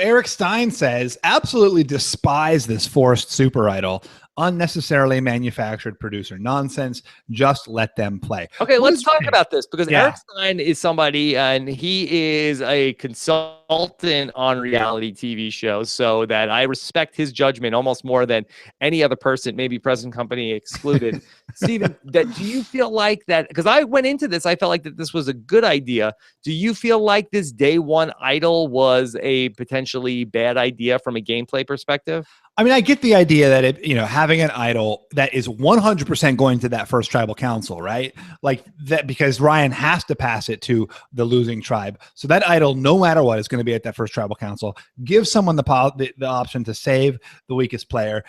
Eric Stein says, absolutely despise this forced super idol, unnecessarily manufactured producer nonsense. Just let them play. Okay, let's talk about this, because Yeah. Eric Stein is somebody, and he is a consultant on reality TV shows, so that I respect his judgment almost more than any other person, maybe present company excluded. Stephen, do you feel like that? Because I went into this, I felt like that this was a good idea. Do you feel like this day one idol was a potentially bad idea from a gameplay perspective? I mean, I get the idea that having an idol that is 100% going to that first tribal council, right? Like that, because Ryan has to pass it to the losing tribe. So that idol, no matter what, is going to be at that first tribal council. Give someone the option to save the weakest player.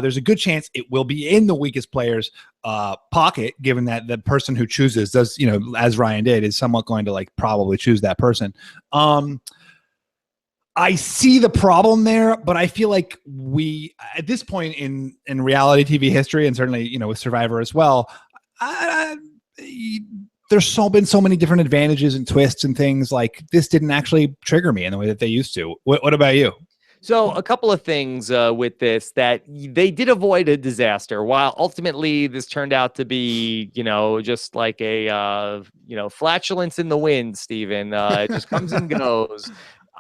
There's a good chance it will be in the weakest player's pocket, given that the person who chooses does, as Ryan did, is somewhat going to probably choose that person. I see the problem there, but I feel like we, at this point in reality TV history, and certainly, with Survivor as well, there's been so many different advantages and twists and things. Like, this didn't actually trigger me in the way that they used to. What about you? So a couple of things with this, that they did avoid a disaster, while ultimately this turned out to be, just like a, flatulence in the wind, Stephen. It just comes and goes.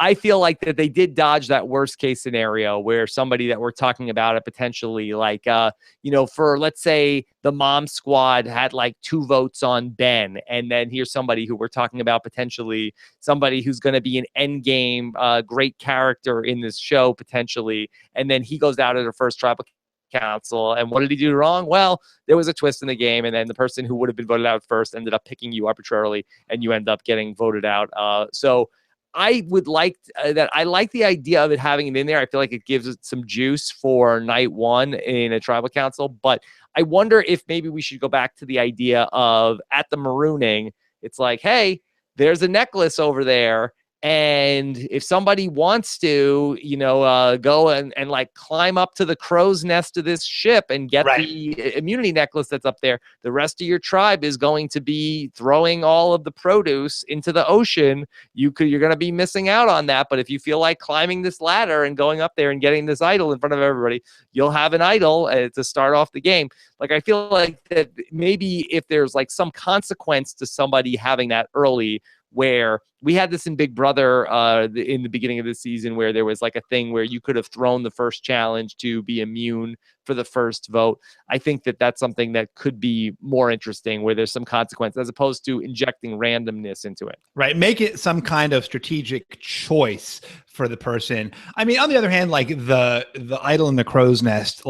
I feel like that they did dodge that worst case scenario where somebody that we're talking about it potentially for, let's say, the mom squad had 2 votes on Ben. And then here's somebody who we're talking about potentially somebody who's going to be an end game, great character in this show potentially. And then he goes out at the first tribal council. And what did he do wrong? Well, there was a twist in the game. And then the person who would have been voted out first ended up picking you arbitrarily, and you end up getting voted out. So I would like that. I like the idea of it having it in there. I feel like it gives it some juice for night one in a tribal council. But I wonder if maybe we should go back to the idea of, at the Marooning, it's like, hey, there's a necklace over there. And if somebody wants to, go and climb up to the crow's nest of this ship and get the immunity necklace that's up there, the rest of your tribe is going to be throwing all of the produce into the ocean. You're going to be missing out on that. But if you feel like climbing this ladder and going up there and getting this idol in front of everybody, you'll have an idol to start off the game. I feel like that maybe if there's some consequence to somebody having that early, where we had this in Big Brother in the beginning of the season, where there was a thing where you could have thrown the first challenge to be immune for the first vote. I think that that's something that could be more interesting, where there's some consequence as opposed to injecting randomness into it. Right. Make it some kind of strategic choice for the person. I mean, on the other hand, the idol in the crow's nest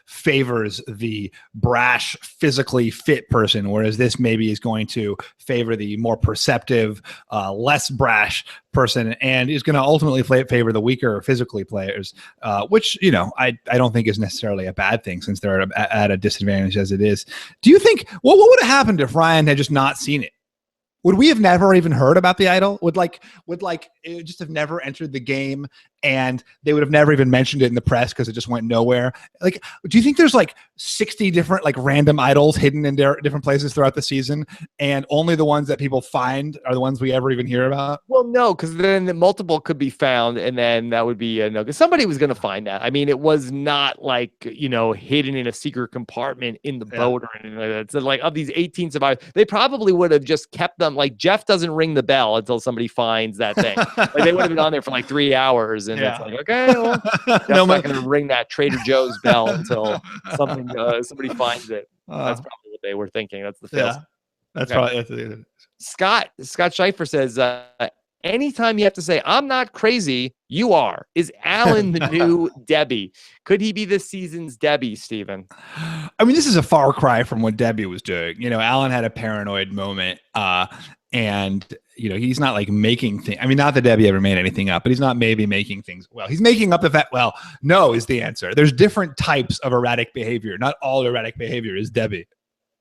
favors the brash, physically fit person, whereas this maybe is going to favor the more perceptive, less brash person, and is going to ultimately favor the weaker physically players, which I don't think is necessarily a bad thing, since they're at a disadvantage as it is. Do you think what would have happened if Ryan had just not seen it? Would we have never even heard about the idol? Would it just have never entered the game, and they would have never even mentioned it in the press because it just went nowhere? Do you think there's 60 different random idols hidden in different places throughout the season, and only the ones that people find are the ones we ever even hear about? Well, no, because then the multiple could be found, and then that would be no. Because somebody was going to find that. I mean, it was not hidden in a secret compartment in the boat or anything like that. So of these 18 survivors, they probably would have just kept them. Jeff doesn't ring the bell until somebody finds that thing. They would have been on there for 3 hours, and it's okay, well, Jeff's not going to ring that Trader Joe's bell until somebody finds it. That's probably what they were thinking. That's the feel. That's probably Scott Schieffer says, anytime you have to say, I'm not crazy, you are. Is Alan the new Debbie? Could he be this season's Debbie, Stephen? I mean, this is a far cry from what Debbie was doing. Alan had a paranoid moment And, he's not like making things. I mean, not that Debbie ever made anything up, but he's not maybe making things. Well, he's making up the fact. Well, no is the answer. There's different types of erratic behavior. Not all erratic behavior is Debbie.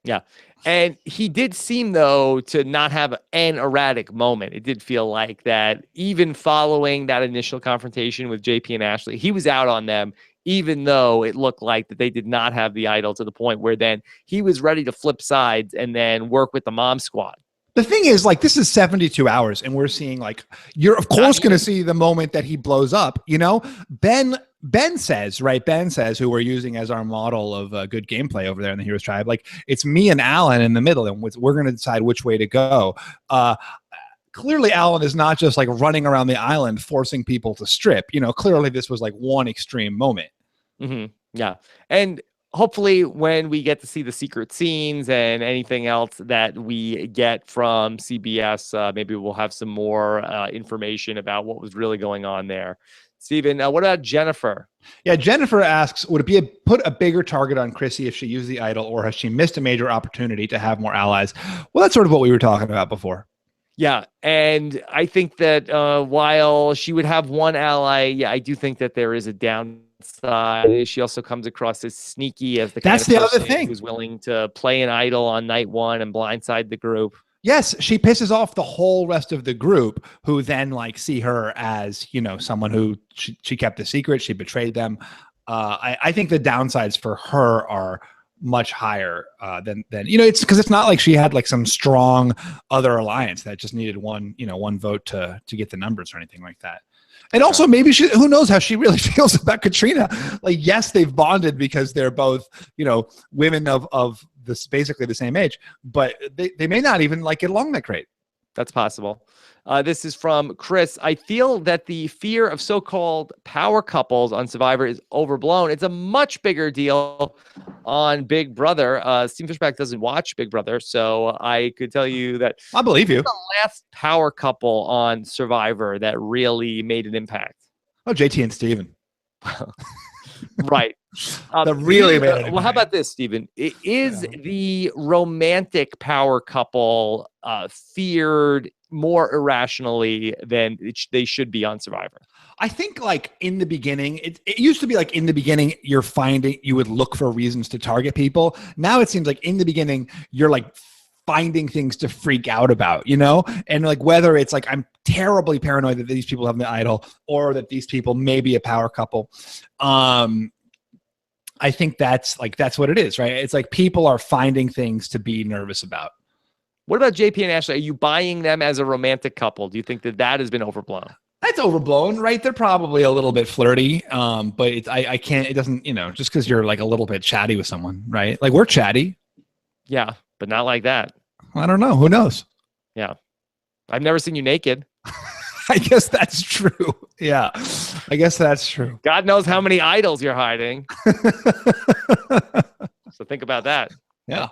Yeah. And he did seem, though, to not have an erratic moment. It did feel like that even following that initial confrontation with JP and Ashley, he was out on them, even though it looked like that they did not have the idol, to the point where then he was ready to flip sides and then work with the mom squad. The thing is, like, this is 72 hours, and we're seeing, like, you're of course going to see the moment that he blows up. Ben says, right? Ben says, who we're using as our model of good gameplay over there in the Heroes Tribe, like, it's me and Alan in the middle, and we're going to decide which way to go. Clearly, Alan is not just like running around the island forcing people to strip. Clearly this was like one extreme moment. Mm-hmm. Yeah, and hopefully when we get to see the secret scenes and anything else that we get from CBS, maybe we'll have some more information about what was really going on there. Stephen, what about Jennifer? Yeah, Jennifer asks, would it put a bigger target on Chrissy if she used the idol, or has she missed a major opportunity to have more allies? Well, that's sort of what we were talking about before. Yeah, and I think that while she would have one ally, yeah, I do think that there is a downside. She also comes across as sneaky as the kind That's of the person other thing. who's willing to play an idol on night one and blindside the group. Yes, she pisses off the whole rest of the group, who then like see her as, someone who she kept a secret. She betrayed them. I think the downsides for her are much higher than it's because it's not like she had like some strong other alliance that just needed one vote to get the numbers or anything like that. And also maybe who knows how she really feels about Katrina. Like, yes, they've bonded because they're both, women of this basically the same age, but they may not even like get along that great. That's possible. This is from Chris. I feel that the fear of so-called power couples on Survivor is overblown. It's a much bigger deal on Big Brother. Stephen Fishbach doesn't watch Big Brother, so I could tell you that I believe you. The last power couple on Survivor that really made an impact. Oh, JT and Steven. Right. That really made it. Well, how about this, Stephen? It is the romantic power couple feared more irrationally than they should be on Survivor? I think like in the beginning, it used to be like in the beginning, you would look for reasons to target people. Now it seems like in the beginning, you're like finding things to freak out about, and like whether it's like I'm terribly paranoid that these people have the idol or that these people may be a power couple. I think that's what it is, right? It's like people are finding things to be nervous about. What about JP and Ashley? Are you buying them as a romantic couple? Do you think that has been overblown? That's overblown, right? They're probably a little bit flirty, but I can't. It doesn't, just because you're like a little bit chatty with someone, right? Like we're chatty. Yeah, but not like that. I don't know. Who knows? Yeah, I've never seen you naked. I guess that's true. Yeah, I guess that's true. God knows how many idols you're hiding. So think about that. Yeah.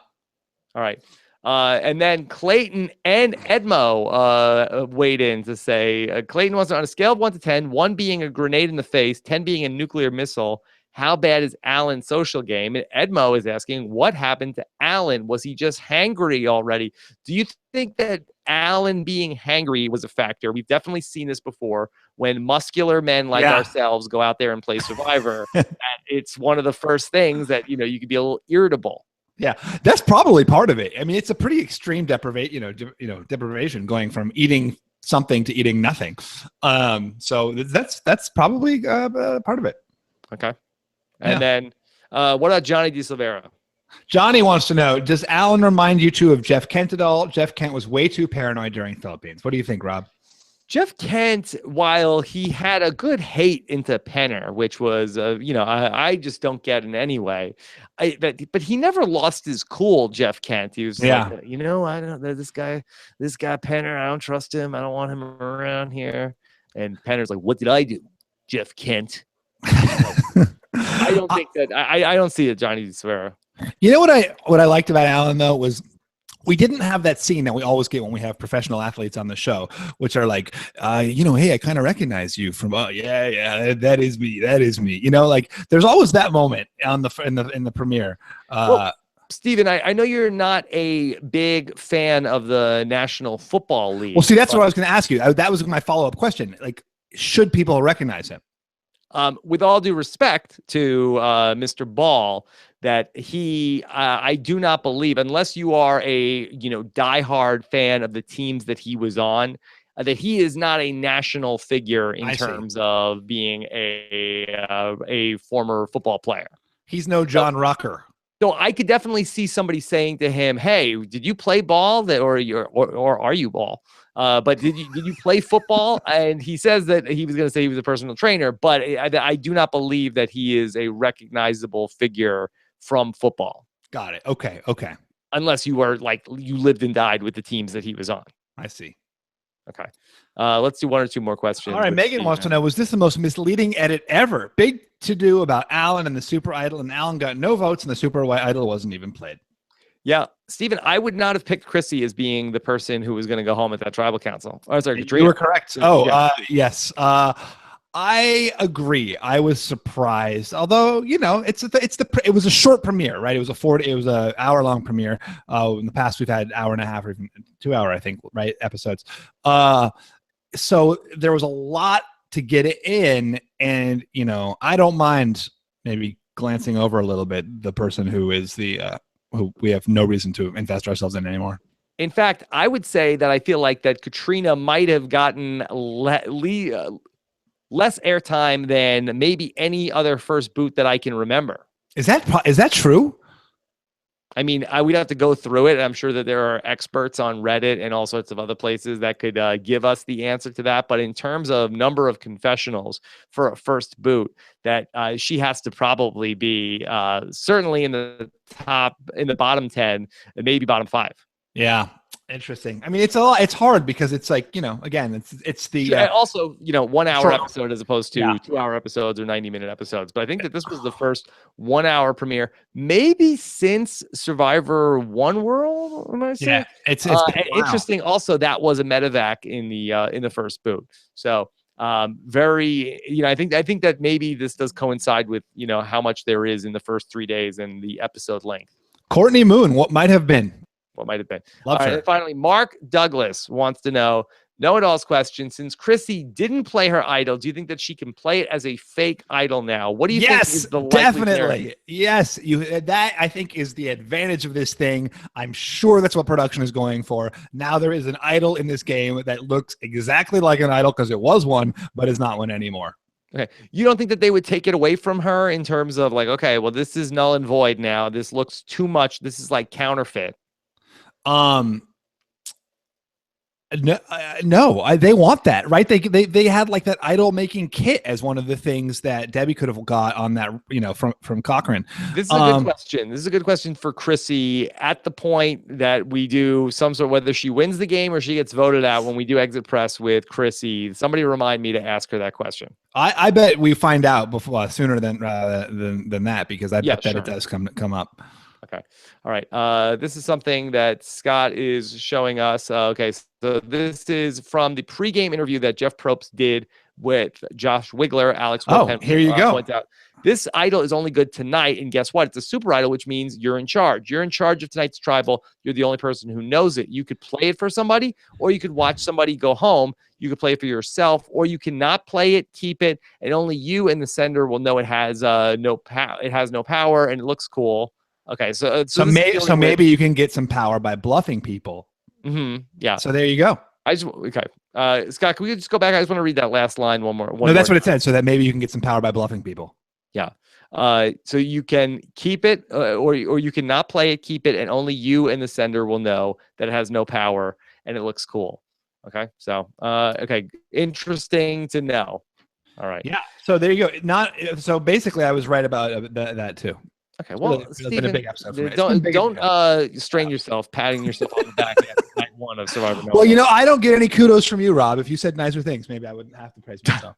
All right. And then Clayton and Edmo weighed in to say, Clayton wants to, on a scale of 1 to 10, 1 being a grenade in the face, 10 being a nuclear missile, how bad is Alan's social game? And Edmo is asking, what happened to Alan? Was he just hangry already? Do you think that Alan being hangry was a factor? We've definitely seen this before when muscular men like ourselves go out there and play Survivor. It's one of the first things that, you could be a little irritable. Yeah, that's probably part of it. I mean, it's a pretty extreme deprivation going from eating something to eating nothing. So that's probably part of it. Okay. And then what about Johnny DeSilvera? Johnny wants to know, does Alan remind you two of Jeff Kent at all? Jeff Kent was way too paranoid during Philippines. What do you think, Rob? Jeff Kent, while he had a good hate into Penner, which was, I just don't get in any way. But he never lost his cool, Jeff Kent. He was like, I don't know, this guy Penner, I don't trust him. I don't want him around here. And Penner's like, what did I do, Jeff Kent? I don't think that I don't see it, Johnny DeSilvera. You know what I liked about Alan though was we didn't have that scene that we always get when we have professional athletes on the show, which are like, hey, I kind of recognize you from, that is me. Like there's always that moment in the premiere. Stephen, I know you're not a big fan of the National Football League. Well, see, that's what I was going to ask you. That was my follow-up question. Like, should people recognize him? With all due respect to Mr. Ball, that I do not believe, unless you are a diehard fan of the teams that he was on, that he is not a national figure in terms of being a former football player. He's no John Rucker. So I could definitely see somebody saying to him, "Hey, did you play ball? Or are you ball? But did you play football?" And he says that he was going to say he was a personal trainer, but I do not believe that he is a recognizable figure from football. Got it. Okay. Okay. Unless you are like you lived and died with the teams that he was on. I see. Okay. Let's do one or two more questions. All right. Megan wants to know, was this the most misleading edit ever? Big to do about Alan and the Super Idol, and Alan got no votes, and the Super Idol wasn't even played. Yeah, Stephen, I would not have picked Chrissy as being the person who was going to go home at that tribal council. Oh, sorry, you were correct. Yes. I agree. I was surprised, although it was a short premiere, right? It was a hour-long premiere. In the past, we've had hour and a half or even 2 hour, I think, right, episodes. So there was a lot to get it in, and I don't mind maybe glancing over a little bit the person who is who we have no reason to invest ourselves in anymore. In fact, I would say that I feel like that Katrina might have gotten less airtime than maybe any other first boot that I can remember. Is that true? I mean, we'd have to go through it. I'm sure that there are experts on Reddit and all sorts of other places that could give us the answer to that. But in terms of number of confessionals for a first boot, that she has to probably be certainly in the bottom 10, and maybe bottom 5. Yeah. Interesting. I mean, it's hard because it's like, again, it's the also, 1 hour episode as opposed to 2 hour episodes or 90-minute episodes. But I think that this was the first 1 hour premiere, maybe since Survivor One World. Am I saying? Yeah, it's interesting. Also, that was a medevac in the first boot. So very, I think that maybe this does coincide with, how much there is in the first 3 days and the episode length. Courtney Moon, what might have been? What might have been. Love All right, and finally, Mark Douglas wants to know it all's question. Since Chrissy didn't play her idol, do you think that she can play it as a fake idol now? What do you think is the likely definitely scenario? Yes, that I think is the advantage of this thing. I'm sure that's what production is going for. Now there is an idol in this game that looks exactly like an idol because it was one, but is not one anymore. Okay. You don't think that they would take it away from her in terms of like, okay, well, this is null and void now. This looks too much. This is like counterfeit. No, they want that, right? They had like that idol making kit as one of the things that Debbie could have got on that, from Cochran. This is a good question. This is a good question for Chrissy at the point that we do some sort, whether she wins the game or she gets voted out when we do exit press with Chrissy. Somebody remind me to ask her that question. I bet we find out before sooner than that, because I bet that it does come up. Okay. All right. This is something that Scott is showing us. Okay. So this is from the pregame interview that Jeff Probst did with Josh Wigler. Alex Wilpen, here you go. Points out, this idol is only good tonight. And guess what? It's a super idol, which means you're in charge. You're in charge of tonight's tribal. You're the only person who knows it. You could play it for somebody, or you could watch somebody go home. You could play it for yourself, or you cannot play it, keep it, and only you and the sender will know it has no power. It has no power, and it looks cool. Okay, so maybe you can get some power by bluffing people. Mm-hmm. Yeah. So there you go. Scott, can we just go back? I just want to read that last line one more. No, that's what it said. So that maybe you can get some power by bluffing people. Yeah. So you can keep it, or you cannot play it, keep it, and only you and the sender will know that it has no power and it looks cool. Okay. So okay, interesting to know. All right. Yeah. So there you go. So basically, I was right about that too. Okay, well, Stephen, don't strain yourself, patting yourself on the back at night one of Survivor. Well, I don't get any kudos from you, Rob. If you said nicer things, maybe I wouldn't have to praise myself.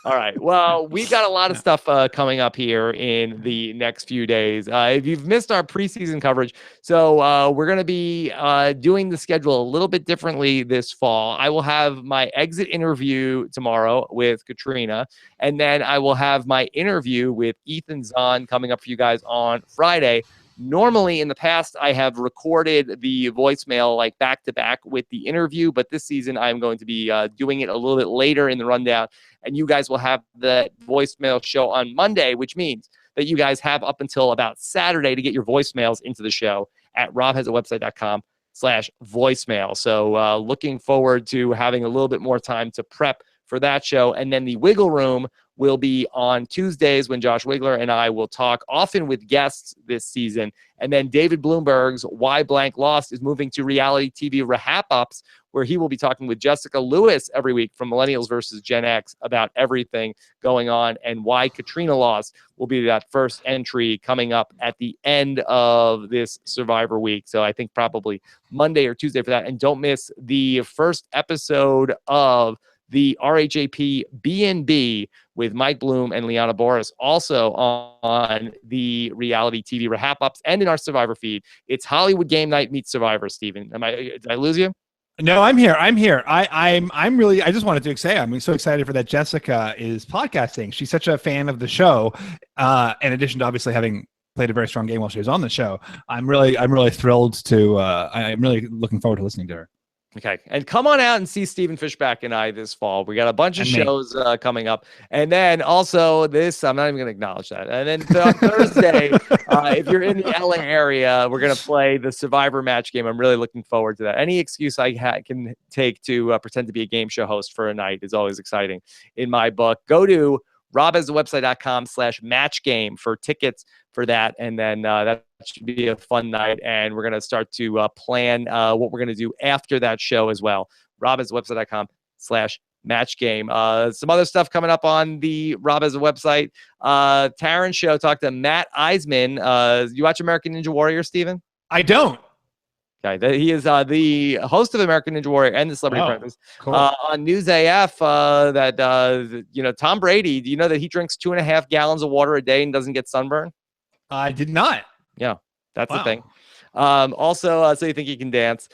All right. Well, we've got a lot of stuff coming up here in the next few days. If you've missed our preseason coverage, so we're going to be doing the schedule a little bit differently this fall. I will have my exit interview tomorrow with Katrina, and then I will have my interview with Ethan Zahn coming up for you guys on Friday. Normally in the past, I have recorded the voicemail like back to back with the interview, but this season I'm going to be doing it a little bit later in the rundown, and you guys will have the voicemail show on Monday, which means that you guys have up until about Saturday to get your voicemails into the show at robhasawebsite.com/voicemail. So looking forward to having a little bit more time to prep for that show. And then the Wiggle Room will be on Tuesdays when Josh Wigler and I will talk, often with guests this season. And then David Bloomberg's Why Blank Lost is moving to reality TV RHAP Ups, where he will be talking with Jessica Lewis every week from Millennials versus Gen X about everything going on, and why Katrina lost will be that first entry coming up at the end of this Survivor week. So I think probably Monday or Tuesday for that. And don't miss the first episode of the RHAP B&B with Mike Bloom and Liana Boris, also on the reality TV RHAP Ups and in our Survivor feed. It's Hollywood Game Night meets Survivor, Stephen. Did I lose you? No, I'm here. I'm really, I just wanted to say, I'm so excited for that Jessica is podcasting. She's such a fan of the show. In addition to obviously having played a very strong game while she was on the show, I'm really thrilled to, I'm really looking forward to listening to her. Okay. And come on out and see Stephen Fishbach and I this fall. We got a bunch of shows coming up. And then also this, I'm not even going to acknowledge that. And then Thursday, if you're in the LA area, we're going to play the Survivor match game. I'm really looking forward to that. Any excuse I can take to pretend to be a game show host for a night is always exciting in my book. Go to robhasawebsite.com/matchgame for tickets for that. And then that should be a fun night. And we're going to start to plan what we're going to do after that show as well. robhasawebsite.com/matchgame. Some other stuff coming up on the Rob Has a Website. Taryn show talked to Matt Eisman. You watch American Ninja Warrior, Stephen? I don't. Okay, he is the host of American Ninja Warrior and the Celebrity Apprentice. Cool. On News AF. Tom Brady. Do you know that he drinks 2.5 gallons of water a day and doesn't get sunburn? I did not. Yeah, that's the thing. Also, So You Think You Can Dance.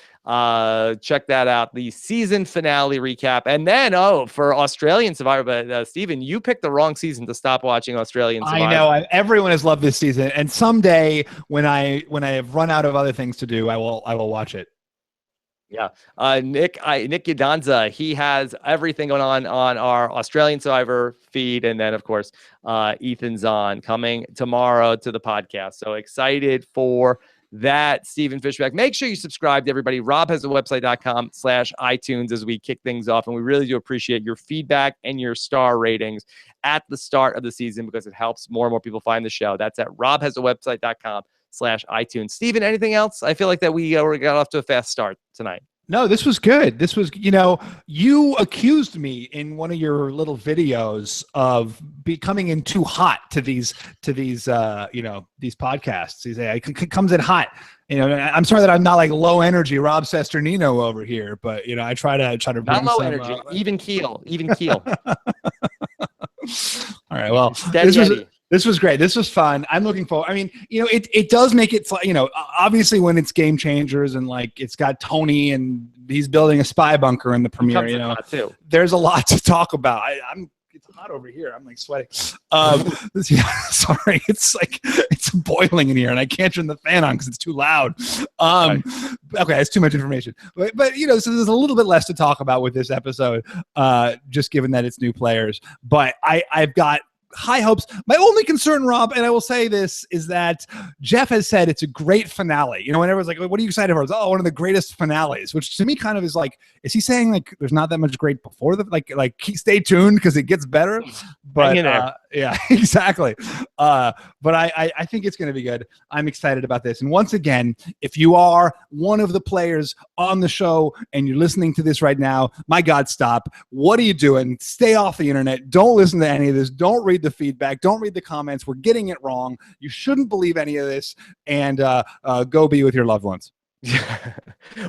Check that out. The season finale recap. And then, for Australian Survivor, but Stephen, you picked the wrong season to stop watching Australian Survivor. I know. Everyone has loved this season. And someday when I have run out of other things to do, I will watch it. Yeah. Nick Yadanza, he has everything going on our Australian Survivor feed. And then, of course, Ethan Zahn coming tomorrow to the podcast. So excited for that, Stephen Fishbach. Make sure you subscribe to everybody. robhasawebsite.com/iTunes as we kick things off. And we really do appreciate your feedback and your star ratings at the start of the season, because it helps more and more people find the show. That's at robhasawebsite.com/iTunes. Stephen, anything else? I feel like that we got off to a fast start tonight. No, this was good. This was, you accused me in one of your little videos of becoming in too hot to these podcasts. You say it comes in hot. I'm sorry that I'm not like low energy Rob Cesternino over here, but I try to bring not low energy, even keel. All right, well, this was great. This was fun. I'm looking forward. I mean, it does make it, obviously when it's Game Changers and like it's got Tony and he's building a spy bunker in the premiere, there's a lot to talk about. It's hot over here. I'm like sweating. Sorry. It's boiling in here and I can't turn the fan on because it's too loud. Okay. It's too much information, but so there's a little bit less to talk about with this episode, just given that it's new players, but I've got high hopes. My only concern, Rob, and I will say this, is that Jeff has said it's a great finale. When everyone's like, what are you excited for? It's one of the greatest finales, which to me kind of is like, is he saying like there's not that much great before the stay tuned because it gets better? But yeah, exactly. But I think it's going to be good. I'm excited about this. And once again, if you are one of the players on the show and you're listening to this right now, my God, stop. What are you doing? Stay off the internet. Don't listen to any of this. Don't read the feedback. Don't read the comments. We're getting it wrong. You shouldn't believe any of this. And go be with your loved ones.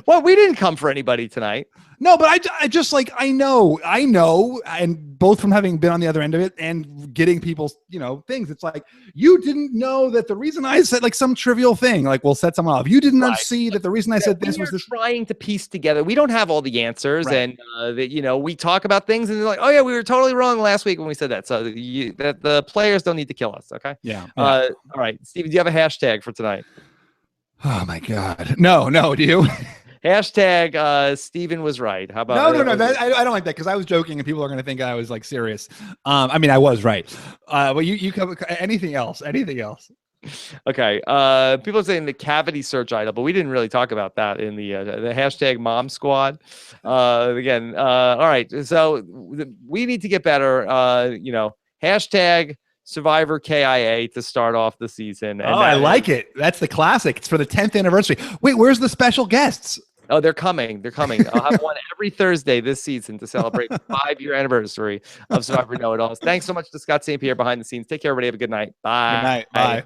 Well, we didn't come for anybody tonight. No, but I just I know, and both from having been on the other end of it and getting people's, things. It's like, you didn't know that the reason I said some trivial thing, we'll set someone off. You didn't see that the reason I said this was this. Trying to piece together. We don't have all the answers, right. And we talk about things and they're like, oh yeah, we were totally wrong last week when we said that. So that the players don't need to kill us. Okay. Yeah. All right, Steve, do you have a hashtag for tonight? Oh my God. No. Do you? Hashtag Stephen was right. How about No. I don't like that because I was joking and people are going to think I was like serious. I mean, I was right. Well, you cover anything else? Anything else? Okay. People are saying the cavity search idol, but we didn't really talk about that in the hashtag Mom Squad. Again. All right. So we need to get better. Hashtag Survivor KIA to start off the season. And I like it. That's the classic. It's for the 10th anniversary. Wait, where's the special guests? Oh, they're coming. I'll have one every Thursday this season to celebrate the 5-year anniversary of Survivor Know It Alls. Thanks so much to Scott St. Pierre behind the scenes. Take care, everybody. Have a good night. Bye. Good night. Bye.